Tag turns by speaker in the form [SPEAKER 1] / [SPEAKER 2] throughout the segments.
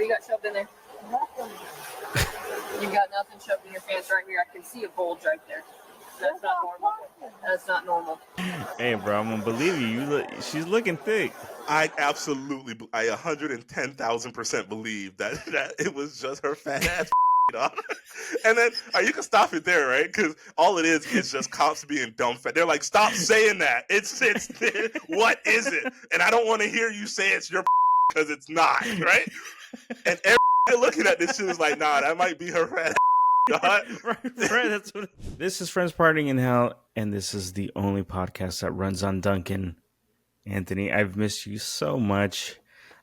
[SPEAKER 1] you got shoved in there? Nothing. You got nothing shoved in your pants right here. I can see a bulge right there. That's not normal. That's not normal.
[SPEAKER 2] Hey, bro, I'm gonna believe you. She's looking thick.
[SPEAKER 3] I 110,000% believe that it was just her fat ass. And then you can stop it there, right? Because all it is just cops being dumb fat. They're like, stop saying that. It's what is it? And I don't want to hear you say it's your because it's not, right? And everybody looking at this shit is like, nah, that might be her fat ass.
[SPEAKER 2] Right, that's what this is. Friends Partying in Hell, and this is the only podcast that runs on Duncan. Anthony, I've missed you so much.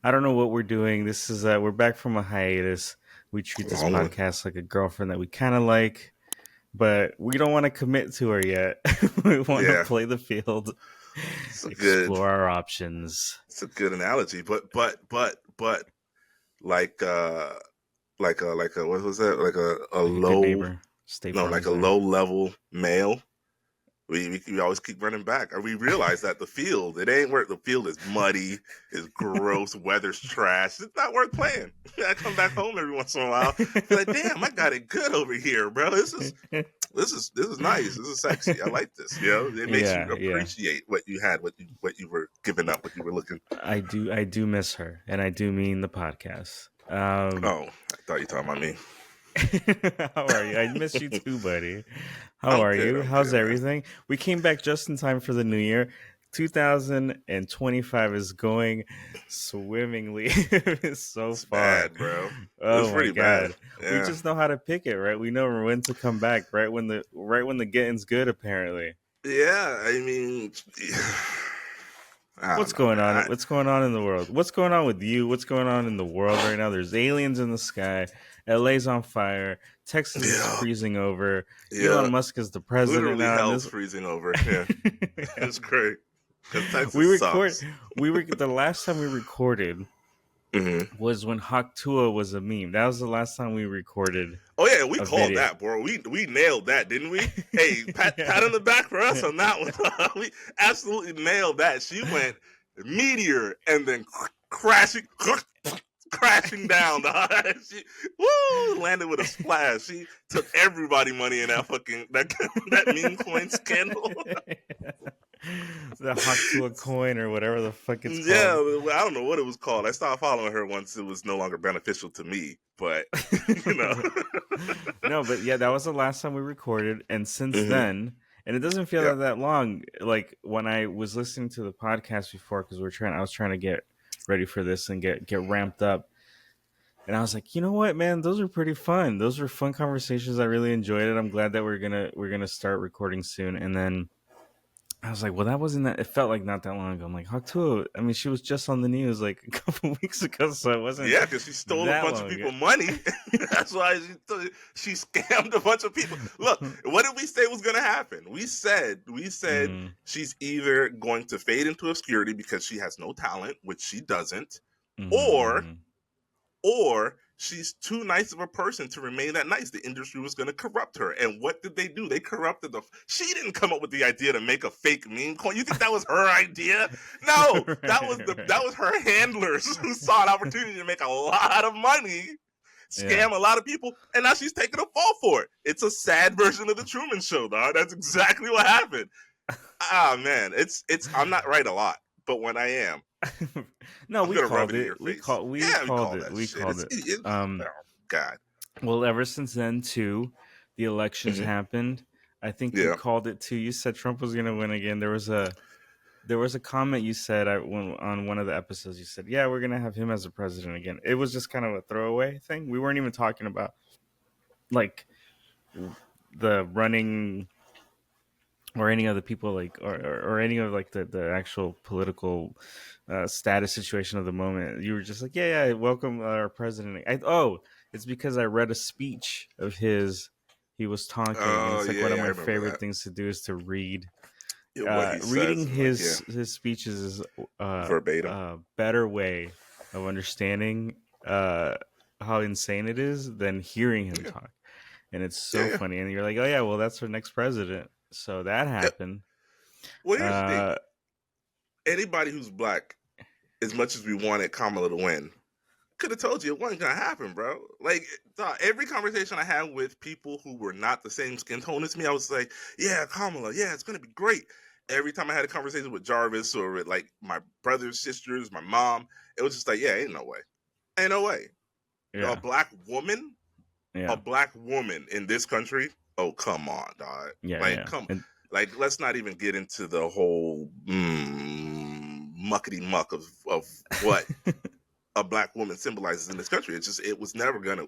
[SPEAKER 2] I don't know what we're doing. This is we're back from a hiatus. We treat this podcast like a girlfriend that we kind of like, but we don't want to commit to her yet. We want to play the field, explore our options.
[SPEAKER 3] It's a good analogy, but like what was that? Like a low
[SPEAKER 2] neighbor.
[SPEAKER 3] Like a low level male. We always keep running back. Or we realize that the field is muddy, is gross, weather's trash. It's not worth playing. I come back home every once in a while. Feel like, damn, I got it good over here, bro. This is nice. This is sexy. I like this. You know, it makes you appreciate what you had, what you were giving up, what you were looking.
[SPEAKER 2] I do miss her, and I do mean the podcast.
[SPEAKER 3] I thought you were talking about me.
[SPEAKER 2] How are you? I miss you too, buddy. How are you? How's everything? Man. We came back just in time for the new year. 2025 is going swimmingly. It's so far,
[SPEAKER 3] bad, bro.
[SPEAKER 2] Oh my god, bad. Yeah. We just know how to pick it, right? We know when to come back, right when the getting's good. Apparently,
[SPEAKER 3] yeah. I mean,
[SPEAKER 2] what's going on? What's going on in the world? What's going on with you? What's going on in the world right now? There's aliens in the sky. LA's on fire. Texas is freezing over. Elon Musk is the president.
[SPEAKER 3] Literally now. Hell's freezing over. Yeah, it's great. Texas sucks.
[SPEAKER 2] The last time we recorded was when Hawk Tua was a meme. That was the last time we recorded.
[SPEAKER 3] Oh yeah, we called that, bro. We nailed that, didn't we? Hey, pat on the back for us on that one. We absolutely nailed that. She went meteor and then crashing down. She landed with a splash. She took everybody money in that fucking that meme coin scandal.
[SPEAKER 2] The Hawk to a coin or whatever the fuck it's called.
[SPEAKER 3] Yeah, I don't know what it was called. I stopped following her once it was no longer beneficial to me. But
[SPEAKER 2] No, but yeah, that was the last time we recorded, and since then. And it doesn't feel that long. Like when I was listening to the podcast before, because I was trying to get ready for this and get ramped up. And I was like, you know what, man, those are pretty fun. Those were fun conversations. I really enjoyed it. I'm glad that we're gonna start recording soon. And then I was like, well, that wasn't that. It felt like not that long ago. I'm like, Hawk Tua. I mean, she was just on the news like a couple weeks ago, so it wasn't.
[SPEAKER 3] Yeah, because she stole a bunch of people money. That's why she scammed a bunch of people. Look, what did we say was going to happen? We said she's either going to fade into obscurity because she has no talent, which she doesn't, or she's too nice of a person to remain that nice. The industry was going to corrupt her. And what did they do? They corrupted she didn't come up with the idea to make a fake meme coin. You think that was her idea? No, that was her handlers who saw an opportunity to make a lot of money, scam a lot of people, and now she's taking a fall for it. It's a sad version of the Truman Show, dog. That's exactly what happened. Man, I'm not right a lot, but when I am,
[SPEAKER 2] no, we called it. We called it.
[SPEAKER 3] Oh God.
[SPEAKER 2] Well, ever since then, too, the elections happened. I think you called it too. You said Trump was going to win again. There was a comment you said on one of the episodes. You said, "Yeah, we're going to have him as a president again." It was just kind of a throwaway thing. We weren't even talking about like the running or any other people or any of like the actual political status situation of the moment. You were just like, yeah, welcome our president. It's because I read a speech of his. He was talking. And it's like one of my favorite things to do is to read. Reading his speeches is
[SPEAKER 3] verbatim.
[SPEAKER 2] A better way of understanding how insane it is than hearing him talk. And it's so funny. And you're like, oh yeah, well that's our next president. So that happened.
[SPEAKER 3] Well, here's the thing. Anybody who's black, as much as we wanted Kamala to win, could have told you it wasn't gonna happen, bro. Like, every conversation I had with people who were not the same skin tone as me, I was like, yeah, Kamala, yeah, it's gonna be great. Every time I had a conversation with Jarvis or with like my brothers, sisters, my mom, it was just like, yeah, ain't no way. Ain't no way.
[SPEAKER 2] Yeah.
[SPEAKER 3] A black woman in this country. Oh, come on, dog.
[SPEAKER 2] Yeah.
[SPEAKER 3] Like,
[SPEAKER 2] Yeah.
[SPEAKER 3] come. Like, let's not even get into the whole muckety muck of what a black woman symbolizes in this country. It's just it was never gonna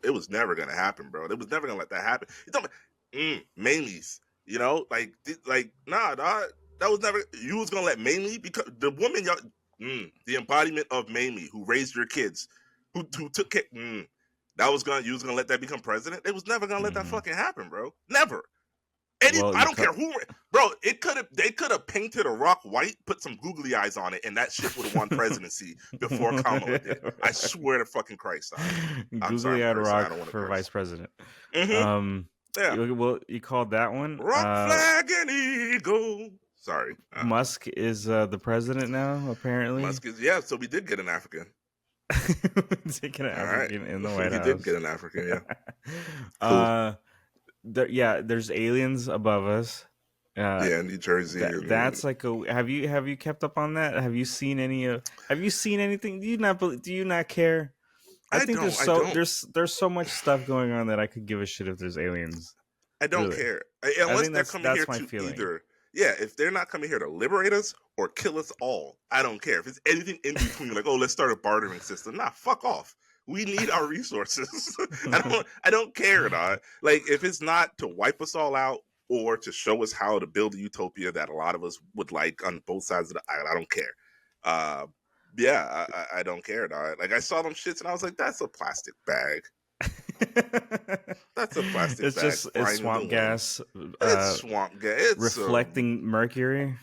[SPEAKER 3] happen, bro. It was never gonna let that happen. You talking about Mamie's, nah, dog. That was never. You was gonna let Mamie, because the woman, the embodiment of Mamie, who raised your kids, who took care. You was gonna let that become president? It was never gonna let that fucking happen, bro. Never. I don't care who, bro. They could have painted a rock white, put some googly eyes on it, and that shit would have won presidency before Kamala did. I swear to fucking Christ.
[SPEAKER 2] Googly eyed rock for vice president.
[SPEAKER 3] Mm-hmm. Yeah.
[SPEAKER 2] Well, you called that one
[SPEAKER 3] rock flag and eagle. Sorry.
[SPEAKER 2] Musk is the president now, apparently.
[SPEAKER 3] Musk is, so we did get an African.
[SPEAKER 2] Taking an African in the White House.
[SPEAKER 3] We did get an African,
[SPEAKER 2] yeah. There's aliens above us.
[SPEAKER 3] New Jersey.
[SPEAKER 2] That's like have you kept up on that? Have you seen anything? Do you not care? I think there's so much stuff going on that I could give a shit if there's aliens.
[SPEAKER 3] I don't care. Unless they're coming here to either. Yeah, if they're not coming here to liberate us or kill us all, I don't care. If it's anything in between, like, oh, let's start a bartering system. Nah, fuck off. We need our resources. I don't care, dog. Like, if it's not to wipe us all out or to show us how to build a utopia that a lot of us would like on both sides of the aisle, I don't care. I don't care, dog. Like, I saw them shits and I was like, that's a plastic bag. That's a plastic bag.
[SPEAKER 2] It's swamp gas.
[SPEAKER 3] It's swamp gas. It's
[SPEAKER 2] reflecting mercury.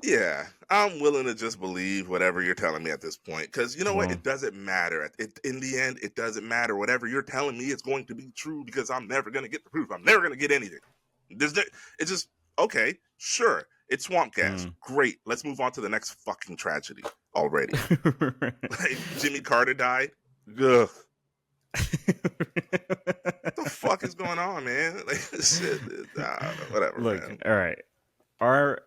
[SPEAKER 3] Yeah, I'm willing to just believe whatever you're telling me at this point, because you know what? It doesn't matter. In the end, it doesn't matter. Whatever you're telling me is going to be true, because I'm never going to get the proof. I'm never going to get anything. It's just, okay, sure. It's swamp gas. Great. Let's move on to the next fucking tragedy already. Like, Jimmy Carter died. Ugh. What the fuck is going on, man? Like, shit, whatever.
[SPEAKER 2] Look,
[SPEAKER 3] man.
[SPEAKER 2] All right.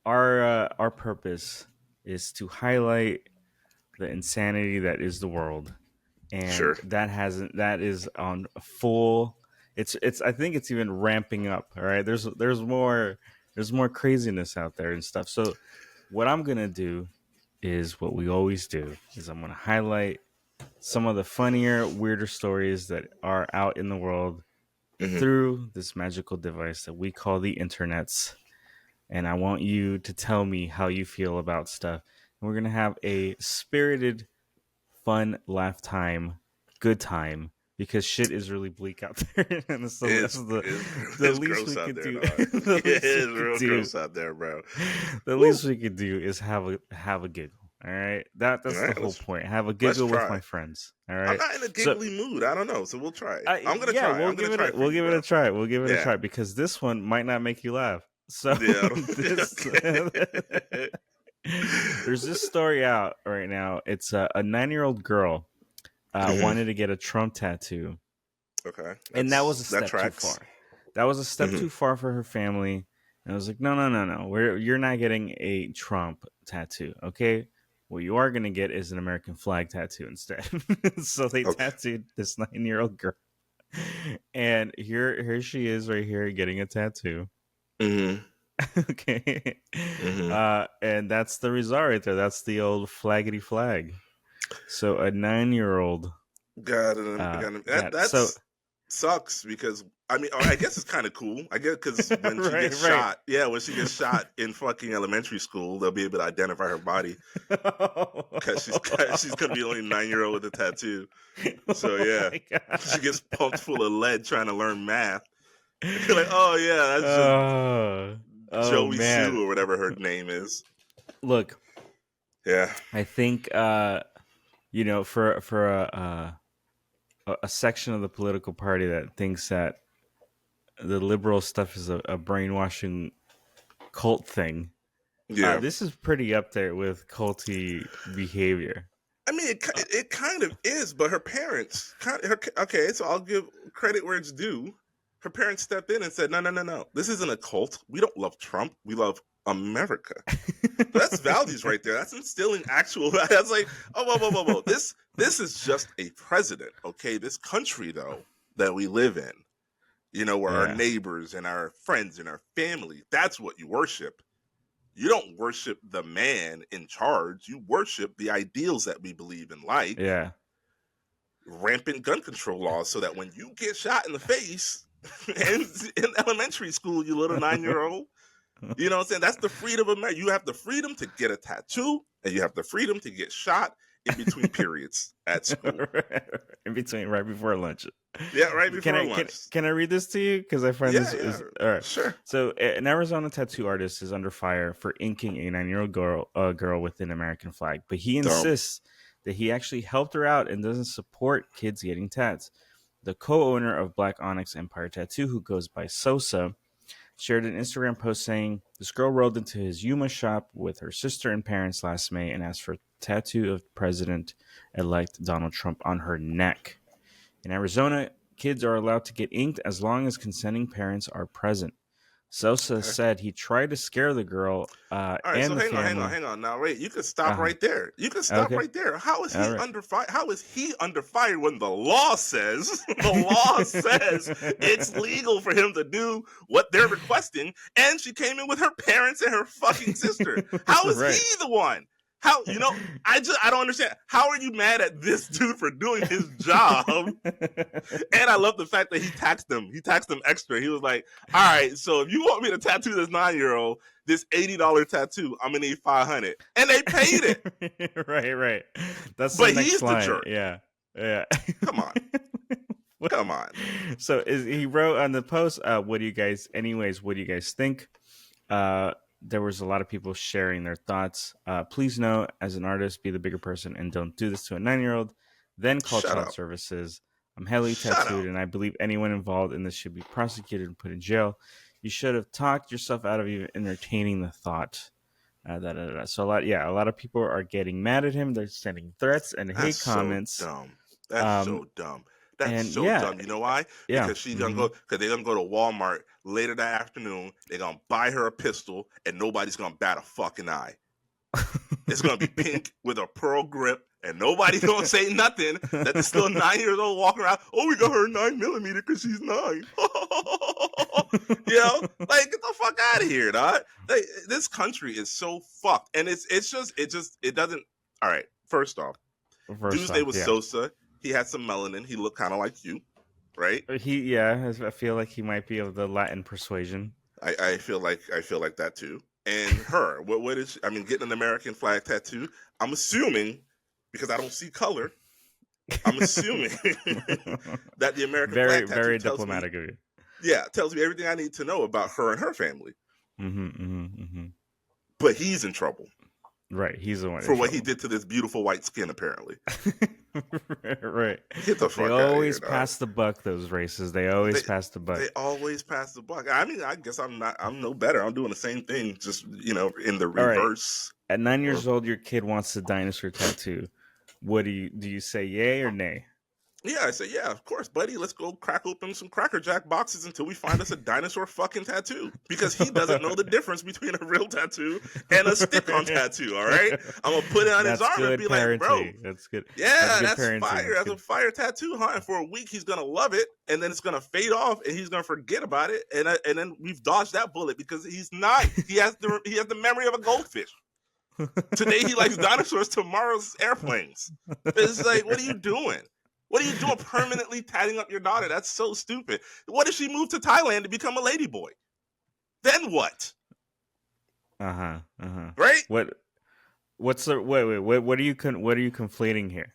[SPEAKER 2] Our purpose is to highlight the insanity that is the world, and that is on full. It's I think it's even ramping up. All right, there's more craziness out there and stuff. So what I'm gonna do is what we always do is I'm gonna highlight some of the funnier, weirder stories that are out in the world through this magical device that we call the internets. And I want you to tell me how you feel about stuff. And we're going to have a spirited, fun, laugh time, good time, because shit is really bleak out there. And so that's the least we could do.
[SPEAKER 3] It is real gross out there, bro.
[SPEAKER 2] The least we could do is have a giggle. All right, that's the whole point. Have a giggle with my friends. All right,
[SPEAKER 3] I'm not in a giggly mood. I don't know, so we'll try. I'm gonna try.
[SPEAKER 2] We'll give it a try. We'll give it a try, because this one might not make you laugh. So there's this story out right now. It's a 9-year-old girl wanted to get a Trump tattoo.
[SPEAKER 3] Okay,
[SPEAKER 2] and that was a step too far. That was a step too far for her family. And I was like, no. You're not getting a Trump tattoo, okay? What you are going to get is an American flag tattoo instead. So they tattooed this 9-year-old girl. And here she is right here getting a tattoo. Okay. And that's the result right there. That's the old flaggity flag. So a 9-year-old.
[SPEAKER 3] That sucks, because I mean, I guess it's kind of cool. I guess because when she gets shot, when she gets shot in fucking elementary school, they'll be able to identify her body, because she's gonna be the only 9-year-old with a tattoo. So she gets pumped full of lead trying to learn math. You're like, oh yeah, that's just Joey Sue or whatever her name is.
[SPEAKER 2] Look, I think for a section of the political party that thinks that the liberal stuff is a brainwashing cult thing. This is pretty up there with culty behavior.
[SPEAKER 3] I mean, it kind of is, but her parents, okay, so I'll give credit where it's due. Her parents stepped in and said, no, no, no, no. This isn't a cult. We don't love Trump. We love America. That's values right there. That's instilling actual values. That's like, whoa. This is just a president, okay? This country, though, that we live in, where our neighbors and our friends and our family, that's what you worship. You don't worship the man in charge. You worship the ideals that we believe in, like rampant gun control laws, so that when you get shot in the face in elementary school, you little 9-year-old, you know what I'm saying? That's the freedom of America. You have the freedom to get a tattoo, and you have the freedom to get shot in between periods at school.
[SPEAKER 2] In between, right before lunch.
[SPEAKER 3] Yeah, right before lunch.
[SPEAKER 2] Can I read this to you? Because I find this is all right.
[SPEAKER 3] Sure.
[SPEAKER 2] So, an Arizona tattoo artist is under fire for inking a 9-year-old girl with an American flag, but he insists that he actually helped her out and doesn't support kids getting tats. The co-owner of Black Onyx Empire Tattoo, who goes by Sosa, shared an Instagram post saying this girl rolled into his Yuma shop with her sister and parents last May and asked for a tattoo of President-elect Donald Trump on her neck. In Arizona, kids are allowed to get inked as long as consenting parents are present. Sosa said he tried to scare the girl
[SPEAKER 3] all right,
[SPEAKER 2] and
[SPEAKER 3] so
[SPEAKER 2] the family.
[SPEAKER 3] hang on. Now, wait, you can stop right there. You can stop right there. How is he under fire? How is he under fire when the law says it's legal for him to do what they're requesting? And she came in with her parents and her fucking sister. How is he the one? How, I don't understand. How are you mad at this dude for doing his job? And I love the fact that he taxed them. He taxed them extra. He was like, all right, so if you want me to tattoo this 9-year-old, this $80 tattoo, I'm gonna need $500. And they paid it.
[SPEAKER 2] Right. That's
[SPEAKER 3] but
[SPEAKER 2] the next
[SPEAKER 3] he's
[SPEAKER 2] line.
[SPEAKER 3] the jerk.
[SPEAKER 2] Yeah.
[SPEAKER 3] Come on.
[SPEAKER 2] So he wrote on the post, what do you guys think? There was a lot of people sharing their thoughts. Please know, as an artist, be the bigger person and don't do this to a 9-year-old. Then call child services. I'm heavily tattooed, and I believe anyone involved in this should be prosecuted and put in jail. You should have talked yourself out of even entertaining the thought. So a lot of people are getting mad at him. They're sending threats and hate comments.
[SPEAKER 3] So dumb. That's so dumb. That's so dumb. You know why? Because she's gonna go. Because they're gonna go to Walmart later that afternoon. They're gonna buy her a pistol, and nobody's gonna bat a fucking eye. It's gonna be pink with a pearl grip, and nobody's gonna say nothing. That this little 9-year-old walking around. Oh, we got her 9mm because she's 9. Like, get the fuck out of here, dog. Like, this country is so fucked, and it doesn't. All right. First off, Tuesday was Sosa. He had some melanin. He looked kind of like you, right?
[SPEAKER 2] I feel like he might be of the Latin persuasion.
[SPEAKER 3] I feel like that too. And her, what is? I mean, getting an American flag tattoo. I'm assuming, because I don't see color. I'm assuming that the American flag tattoo
[SPEAKER 2] very
[SPEAKER 3] tells
[SPEAKER 2] diplomatic
[SPEAKER 3] me,
[SPEAKER 2] of you.
[SPEAKER 3] Yeah, tells me everything I need to know about her and her family. But he's in trouble.
[SPEAKER 2] Right, he's the one
[SPEAKER 3] for what he did to this beautiful white skin, apparently.
[SPEAKER 2] Right.
[SPEAKER 3] Get the fuck out of here.
[SPEAKER 2] They always pass the buck, those races. They always pass the buck.
[SPEAKER 3] They always pass the buck. I mean, I guess I'm no better. I'm doing the same thing, just, in the reverse.
[SPEAKER 2] Right. At 9 years old, your kid wants the dinosaur tattoo. What do you say, yay or nay?
[SPEAKER 3] Yeah, I say, yeah, of course, buddy. Let's go crack open some Cracker Jack boxes until we find us a dinosaur fucking tattoo. Because he doesn't know the difference between a real tattoo and a stick-on tattoo, all right? I'm going to put it on his arm and be like, bro.
[SPEAKER 2] That's good.
[SPEAKER 3] Yeah, that's fire. That's a fire tattoo, huh? And for a week, he's going to love it, and then it's going to fade off, and he's going to forget about it, and then we've dodged that bullet because he's not. He has the memory of a goldfish. Today, he likes dinosaurs, tomorrow's airplanes. It's like, what are you doing? What are you doing permanently tatting up your daughter? That's so stupid. What if she moved to Thailand to become a ladyboy? Then what? Right?
[SPEAKER 2] What's the wait? What are you conflating here?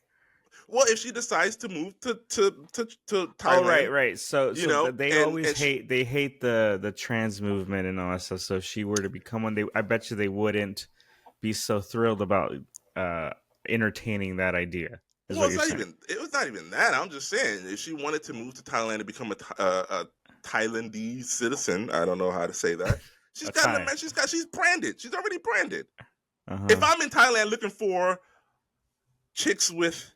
[SPEAKER 3] Well, if she decides to move to Thailand.
[SPEAKER 2] Oh, right. So they always hate the trans movement and all that stuff. So if she were to become one, I bet you they wouldn't be so thrilled about entertaining that idea.
[SPEAKER 3] Well, it was not even that. I'm just saying, if she wanted to move to Thailand to become a Thailandese citizen, I don't know how to say that. She's branded. She's already branded. If I'm in Thailand looking for chicks with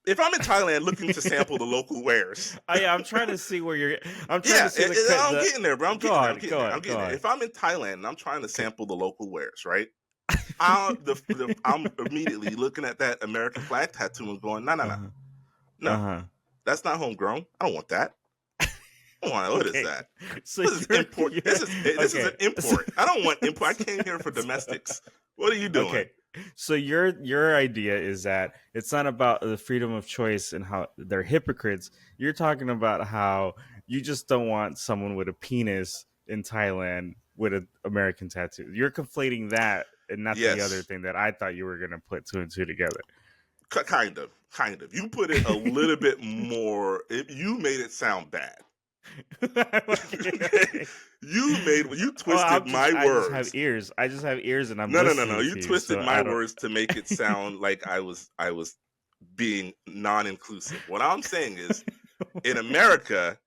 [SPEAKER 3] if I'm in Thailand looking to sample the local wares.
[SPEAKER 2] I'm trying to see where you're. I'm trying to see
[SPEAKER 3] I'm getting there, bro. I'm getting there. If I'm in Thailand and I'm trying to sample the local wares, right? I'm immediately looking at that American flag tattoo and going, no, that's not homegrown. I don't want that. What is that?
[SPEAKER 2] So
[SPEAKER 3] this is import. This is an import. I don't want import. I came here for domestics. What are you doing?
[SPEAKER 2] Okay. So your idea is that it's not about the freedom of choice and how they're hypocrites. You're talking about how you just don't want someone with a penis in Thailand with an American tattoo. You're conflating that and not the other thing that I thought you were going to put two and two together.
[SPEAKER 3] Kind of. You put it a little bit more. You made it sound bad. You twisted my words.
[SPEAKER 2] I just have ears, and I'm
[SPEAKER 3] no. You twisted my words to make it sound like I was being non-inclusive. What I'm saying is, in America,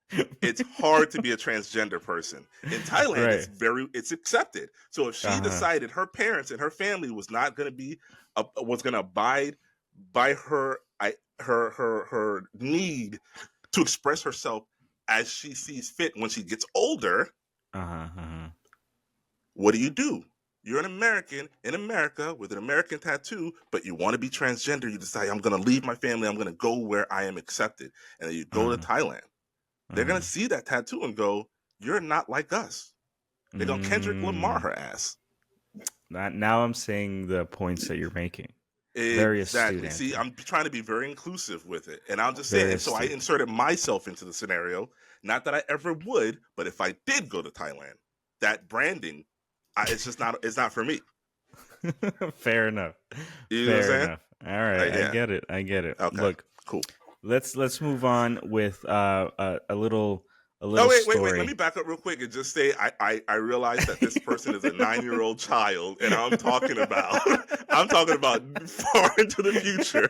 [SPEAKER 3] it's hard to be a transgender person. In Thailand, it's accepted. So if she decided her parents and her family was not going to be was going to abide by her need to express herself as she sees fit when she gets older, what do? You're an American in America with an American tattoo, but you want to be transgender. You decide, I'm going to leave my family. I'm going to go where I am accepted. And then you go to Thailand. They're going to see that tattoo and go, you're not like us. They're going to Kendrick Lamar her ass.
[SPEAKER 2] Now I'm saying the points that you're making.
[SPEAKER 3] Exactly. See, I'm trying to be very inclusive with it. And I'll just say it. So I inserted myself into the scenario. Not that I ever would, but if I did go to Thailand, that branding, it's not for me.
[SPEAKER 2] Fair enough.
[SPEAKER 3] You know what I'm saying?
[SPEAKER 2] Enough. All right. I get it.
[SPEAKER 3] Okay.
[SPEAKER 2] Look,
[SPEAKER 3] cool.
[SPEAKER 2] Let's move on with a little
[SPEAKER 3] wait.
[SPEAKER 2] story.
[SPEAKER 3] Let me back up real quick and just say I realize that this person is a 9-year-old child, and I'm talking about far into the future.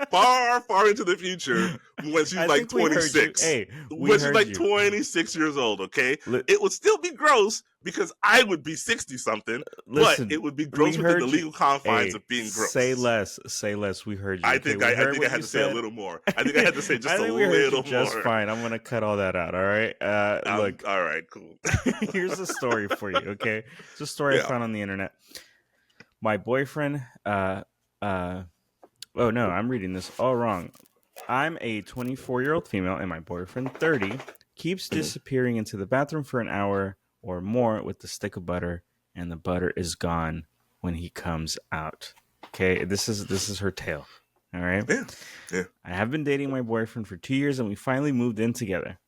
[SPEAKER 3] Far into the future when she's like 26. When she's like 26 years old, okay? It would still be gross because I would be 60-something, but it would be gross within the legal confines of being gross.
[SPEAKER 2] Say less. We heard you.
[SPEAKER 3] I think I had to say a little more. I think I had to say just a little more.
[SPEAKER 2] Just fine. I'm going to cut all that out, all right? Look.
[SPEAKER 3] All right, cool.
[SPEAKER 2] Here's a story for you, okay? It's a story I found on the internet. My boyfriend, oh no, I'm reading this all wrong. I'm a 24-year-old female and my boyfriend, 30, keeps disappearing into the bathroom for an hour or more with the stick of butter, and the butter is gone when he comes out. Okay, this is her tale. All right?
[SPEAKER 3] Yeah.
[SPEAKER 2] I have been dating my boyfriend for 2 years and we finally moved in together.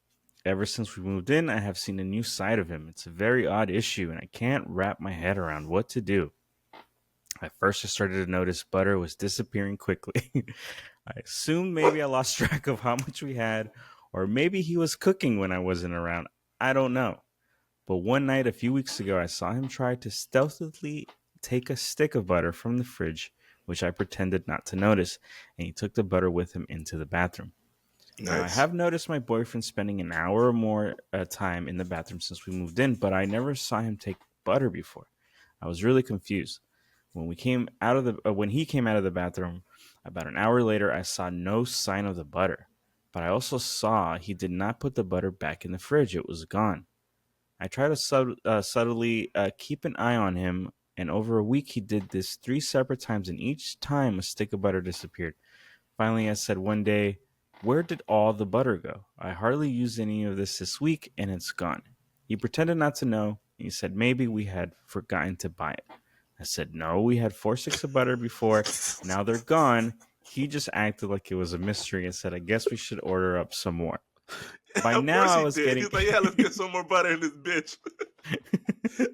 [SPEAKER 2] Ever since we moved in, I have seen a new side of him. It's a very odd issue and I can't wrap my head around what to do. At first, I started to notice butter was disappearing quickly. I assumed maybe I lost track of how much we had, or maybe he was cooking when I wasn't around. I don't know. But one night a few weeks ago, I saw him try to stealthily take a stick of butter from the fridge, which I pretended not to notice, and he took the butter with him into the bathroom.
[SPEAKER 3] Nice.
[SPEAKER 2] Now, I have noticed my boyfriend spending an hour or more time in the bathroom since we moved in, but I never saw him take butter before. I was really confused. When he came out of the bathroom, about an hour later, I saw no sign of the butter. But I also saw he did not put the butter back in the fridge. It was gone. I tried to subtly keep an eye on him, and over a week he did this 3 separate times, and each time a stick of butter disappeared. Finally, I said one day, "Where did all the butter go? I hardly used any of this week, and it's gone." He pretended not to know. He said maybe we had forgotten to buy it. I said, no, we had 4 sticks of butter before. Now they're gone. He just acted like it was a mystery and said, I guess we should order up some more. By now, I was getting...
[SPEAKER 3] He's like, yeah, let's get some more butter in this bitch.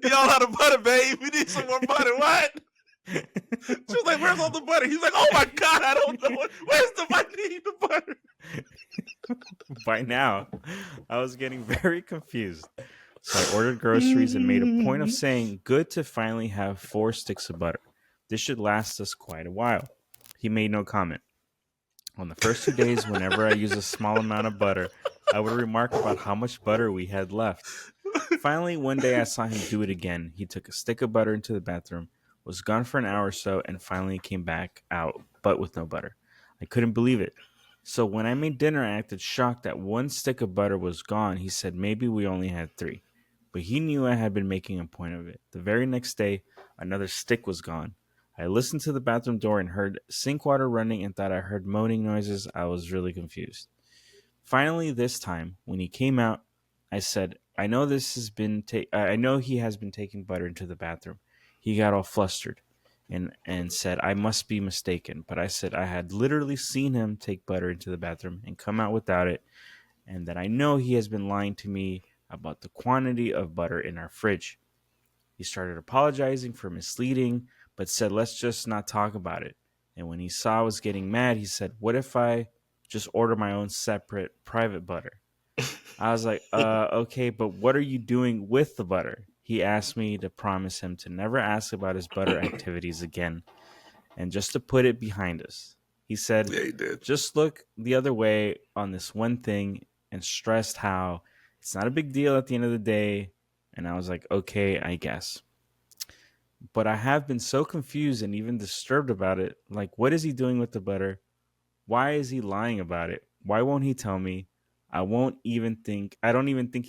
[SPEAKER 3] Y'all out of butter, babe. We need some more butter. What? She was like, where's all the butter? He's like, oh my God, I don't know. I need the butter.
[SPEAKER 2] By now, I was getting very confused. So I ordered groceries and made a point of saying, good to finally have 4 sticks of butter. This should last us quite a while. He made no comment. On the first 2 days, whenever I use a small amount of butter, I would remark about how much butter we had left. Finally, one day I saw him do it again. He took a stick of butter into the bathroom, was gone for an hour or so, and finally came back out, but with no butter. I couldn't believe it. So when I made dinner, I acted shocked that one stick of butter was gone. He said maybe we only had 3. But he knew I had been making a point of it. The very next day, another stick was gone. I listened to the bathroom door and heard sink water running and thought I heard moaning noises. I was really confused. Finally, this time, when he came out, I said, I know I know he has been taking butter into the bathroom. He got all flustered and said, I must be mistaken. But I said I had literally seen him take butter into the bathroom and come out without it, and that I know he has been lying to me about the quantity of butter in our fridge. He started apologizing for misleading, but said, let's just not talk about it. And when he saw I was getting mad, he said, what if I just order my own separate private butter? I was like, okay, but what are you doing with the butter? He asked me to promise him to never ask about his butter activities again and just to put it behind us. He said,
[SPEAKER 3] Yeah, he did.
[SPEAKER 2] Just look the other way on this one thing, and stressed how it's not a big deal at the end of the day. And I was like, okay, I guess. But I have been so confused and even disturbed about it. Like, what is he doing with the butter? Why is he lying about it? Why won't he tell me? I don't even think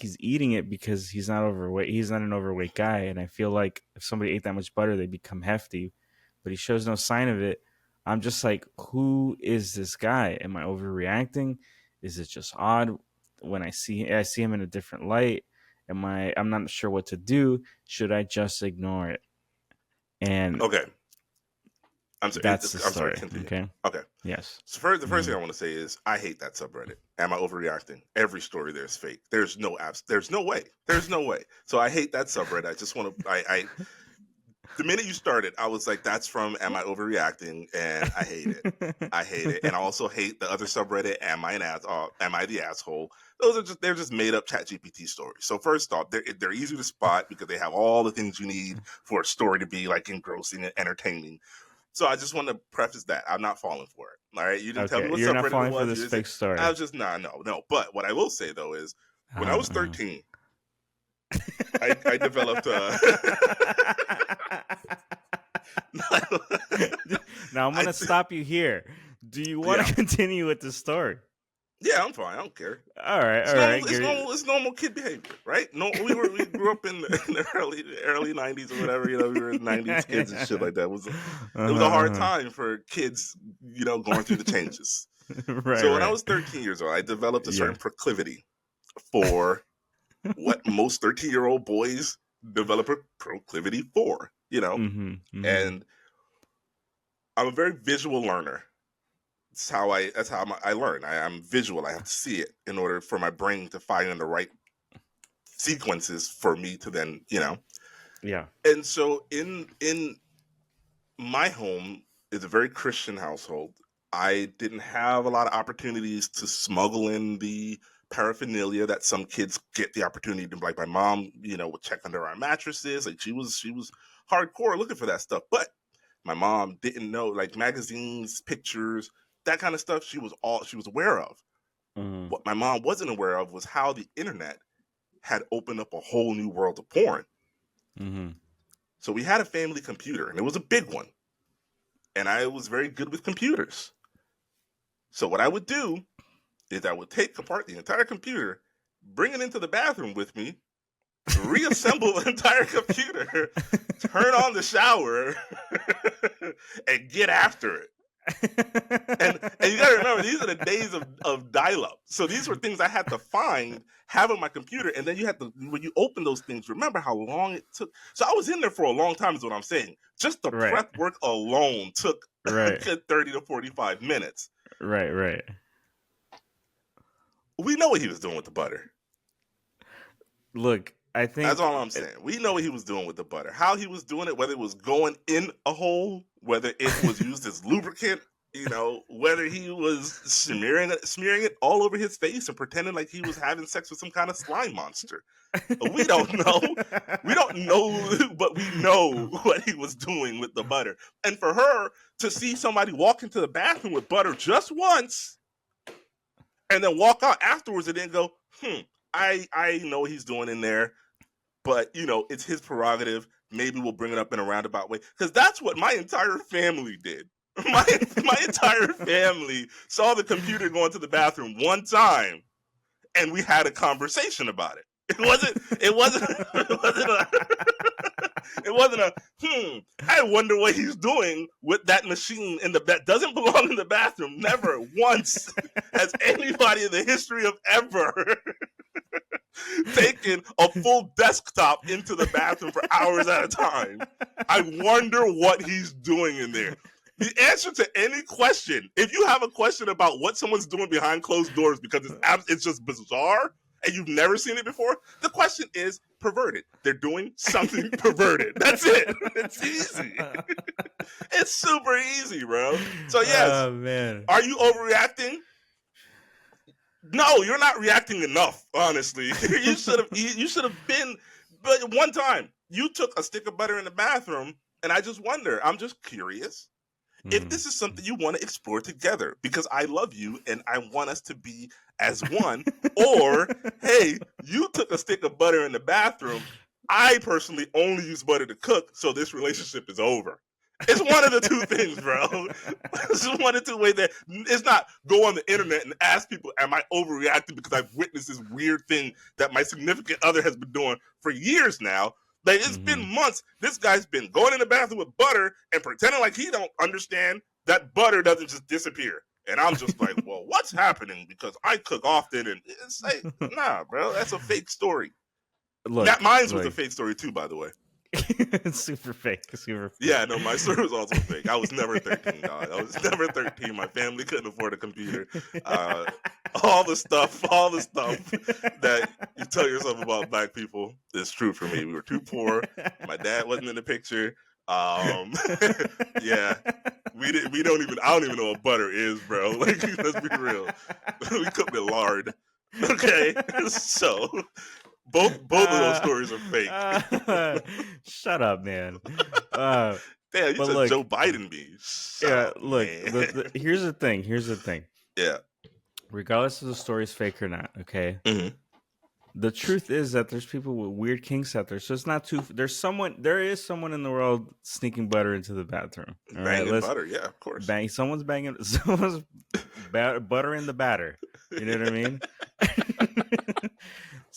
[SPEAKER 2] he's eating it because he's not overweight. He's not an overweight guy. And I feel like if somebody ate that much butter, they become hefty. But he shows no sign of it. I'm just like, who is this guy? Am I overreacting? Is it just odd when I see him in a different light? I'm not sure what to do. Should I just ignore it? And
[SPEAKER 3] Okay. I'm sorry.
[SPEAKER 2] that's the story.
[SPEAKER 3] I'm sorry. Continue.
[SPEAKER 2] Okay.
[SPEAKER 3] Okay.
[SPEAKER 2] Yes.
[SPEAKER 3] So the first thing I want to say is I hate that subreddit. Am I overreacting? Every story there is fake. There's no apps. There's no way. There's no way. So I hate that subreddit. I just want to. The minute you started, I was like, "That's from Am I Overreacting?" And I hate it. I hate it, and I also hate the other subreddit. Am I the asshole? They're just made up ChatGPT stories. So first off, they're easy to spot because they have all the things you need for a story to be like engrossing and entertaining. So I just want to preface that I'm not falling for it. All right, you didn't tell me what
[SPEAKER 2] you're
[SPEAKER 3] subreddit
[SPEAKER 2] not falling
[SPEAKER 3] it was.
[SPEAKER 2] for this fake story.
[SPEAKER 3] I was just no. But what I will say though is, when I was 13, I developed
[SPEAKER 2] Now I'm gonna stop you here. Do you want to continue with the story?
[SPEAKER 3] Yeah, I'm fine. I don't care.
[SPEAKER 2] All right.
[SPEAKER 3] It's normal kid behavior, right? No, we grew up in the early '90s or whatever. You know, we were '90s kids and shit like that. It was a hard time for kids, going through the changes.
[SPEAKER 2] Right.
[SPEAKER 3] So when I was 13 years old, I developed a certain proclivity for what most 13-year-old boys develop a proclivity for. And I'm a very visual learner. That's how I learn. I'm visual. I have to see it in order for my brain to find in the right sequences for me to then,
[SPEAKER 2] Yeah.
[SPEAKER 3] And so in my home is a very Christian household. I didn't have a lot of opportunities to smuggle in the paraphernalia that some kids get the opportunity to. Like my mom, would check under our mattresses. Like she was hardcore looking for that stuff. But my mom didn't know, like magazines, pictures, that kind of stuff. She was aware of.
[SPEAKER 2] Mm-hmm.
[SPEAKER 3] What my mom wasn't aware of was how the internet had opened up a whole new world of porn.
[SPEAKER 2] Mm-hmm.
[SPEAKER 3] So we had a family computer, and it was a big one. And I was very good with computers. So what I would do is I would take apart the entire computer, bring it into the bathroom with me, reassemble the entire computer, turn on the shower, and get after it. And you gotta remember, these are the days of dial-up. So these were things I had to find, have on my computer, and then you had to, when you open those things, remember how long it took. So I was in there for a long time is what I'm saying. Just the prep work alone took a good 30 to 45 minutes.
[SPEAKER 2] Right.
[SPEAKER 3] We know what he was doing with the butter.
[SPEAKER 2] Look, I think
[SPEAKER 3] that's all I'm saying. We know what he was doing with the butter. How he was doing it, whether it was going in a hole, whether it was used as lubricant, whether he was smearing it all over his face and pretending like he was having sex with some kind of slime monster. We don't know. We don't know, but we know what he was doing with the butter. And for her to see somebody walk into the bathroom with butter just once and then walk out afterwards and then go, I know what he's doing in there, but it's his prerogative. maybe we'll bring it up in a roundabout way, because that's what my entire family did. My entire family saw the computer going to the bathroom one time, and we had a conversation about it. It wasn't a I wonder what he's doing with that machine in that doesn't belong in the bathroom. Never once has anybody in the history of ever taken a full desktop into the bathroom for hours at a time. I wonder what he's doing in there. The answer to any question, if you have a question about what someone's doing behind closed doors because it's just bizarre and you've never seen it before, the question is perverted. They're doing something perverted. That's it. It's easy. It's super easy, bro. So yes,
[SPEAKER 2] oh, man.
[SPEAKER 3] Are you overreacting? No, you're not reacting enough, honestly. You should have been, but one time you took a stick of butter in the bathroom, and I just wonder, I'm just curious if this is something you want to explore together, because I love you and I want us to be as one. Or, hey, you took a stick of butter in the bathroom. I personally only use butter to cook, so this relationship is over. It's one of the two things, bro. It's one of the two ways that it's not go on the internet and ask people, am I overreacting because I've witnessed this weird thing that my significant other has been doing for years now. Like, it's been months. This guy's been going in the bathroom with butter and pretending like he don't understand that butter doesn't just disappear. And I'm just like, well, what's happening? Because I cook often, and it's like, nah, bro, that's a fake story. Mine was a fake story too, by the way.
[SPEAKER 2] Super fake.
[SPEAKER 3] Yeah, no, my story was also fake. I was never 13, dog. I was never 13. My family couldn't afford a computer. All the stuff that you tell yourself about black people is true for me. We were too poor. My dad wasn't in the picture. Yeah, I don't even know what butter is, bro. Like, let's be real. We cook with lard. Okay, so. Both of those stories are fake.
[SPEAKER 2] Shut up, man.
[SPEAKER 3] Damn, you said look, Joe Biden me.
[SPEAKER 2] Here's the thing. Yeah. Regardless of the story's fake or not, okay? Mm-hmm. The truth is that there's people with weird kinks out there. So it's not too... There is someone in the world sneaking butter into the bathroom.
[SPEAKER 3] Banging butter, yeah, of course.
[SPEAKER 2] Someone's buttering the batter. You know what I mean?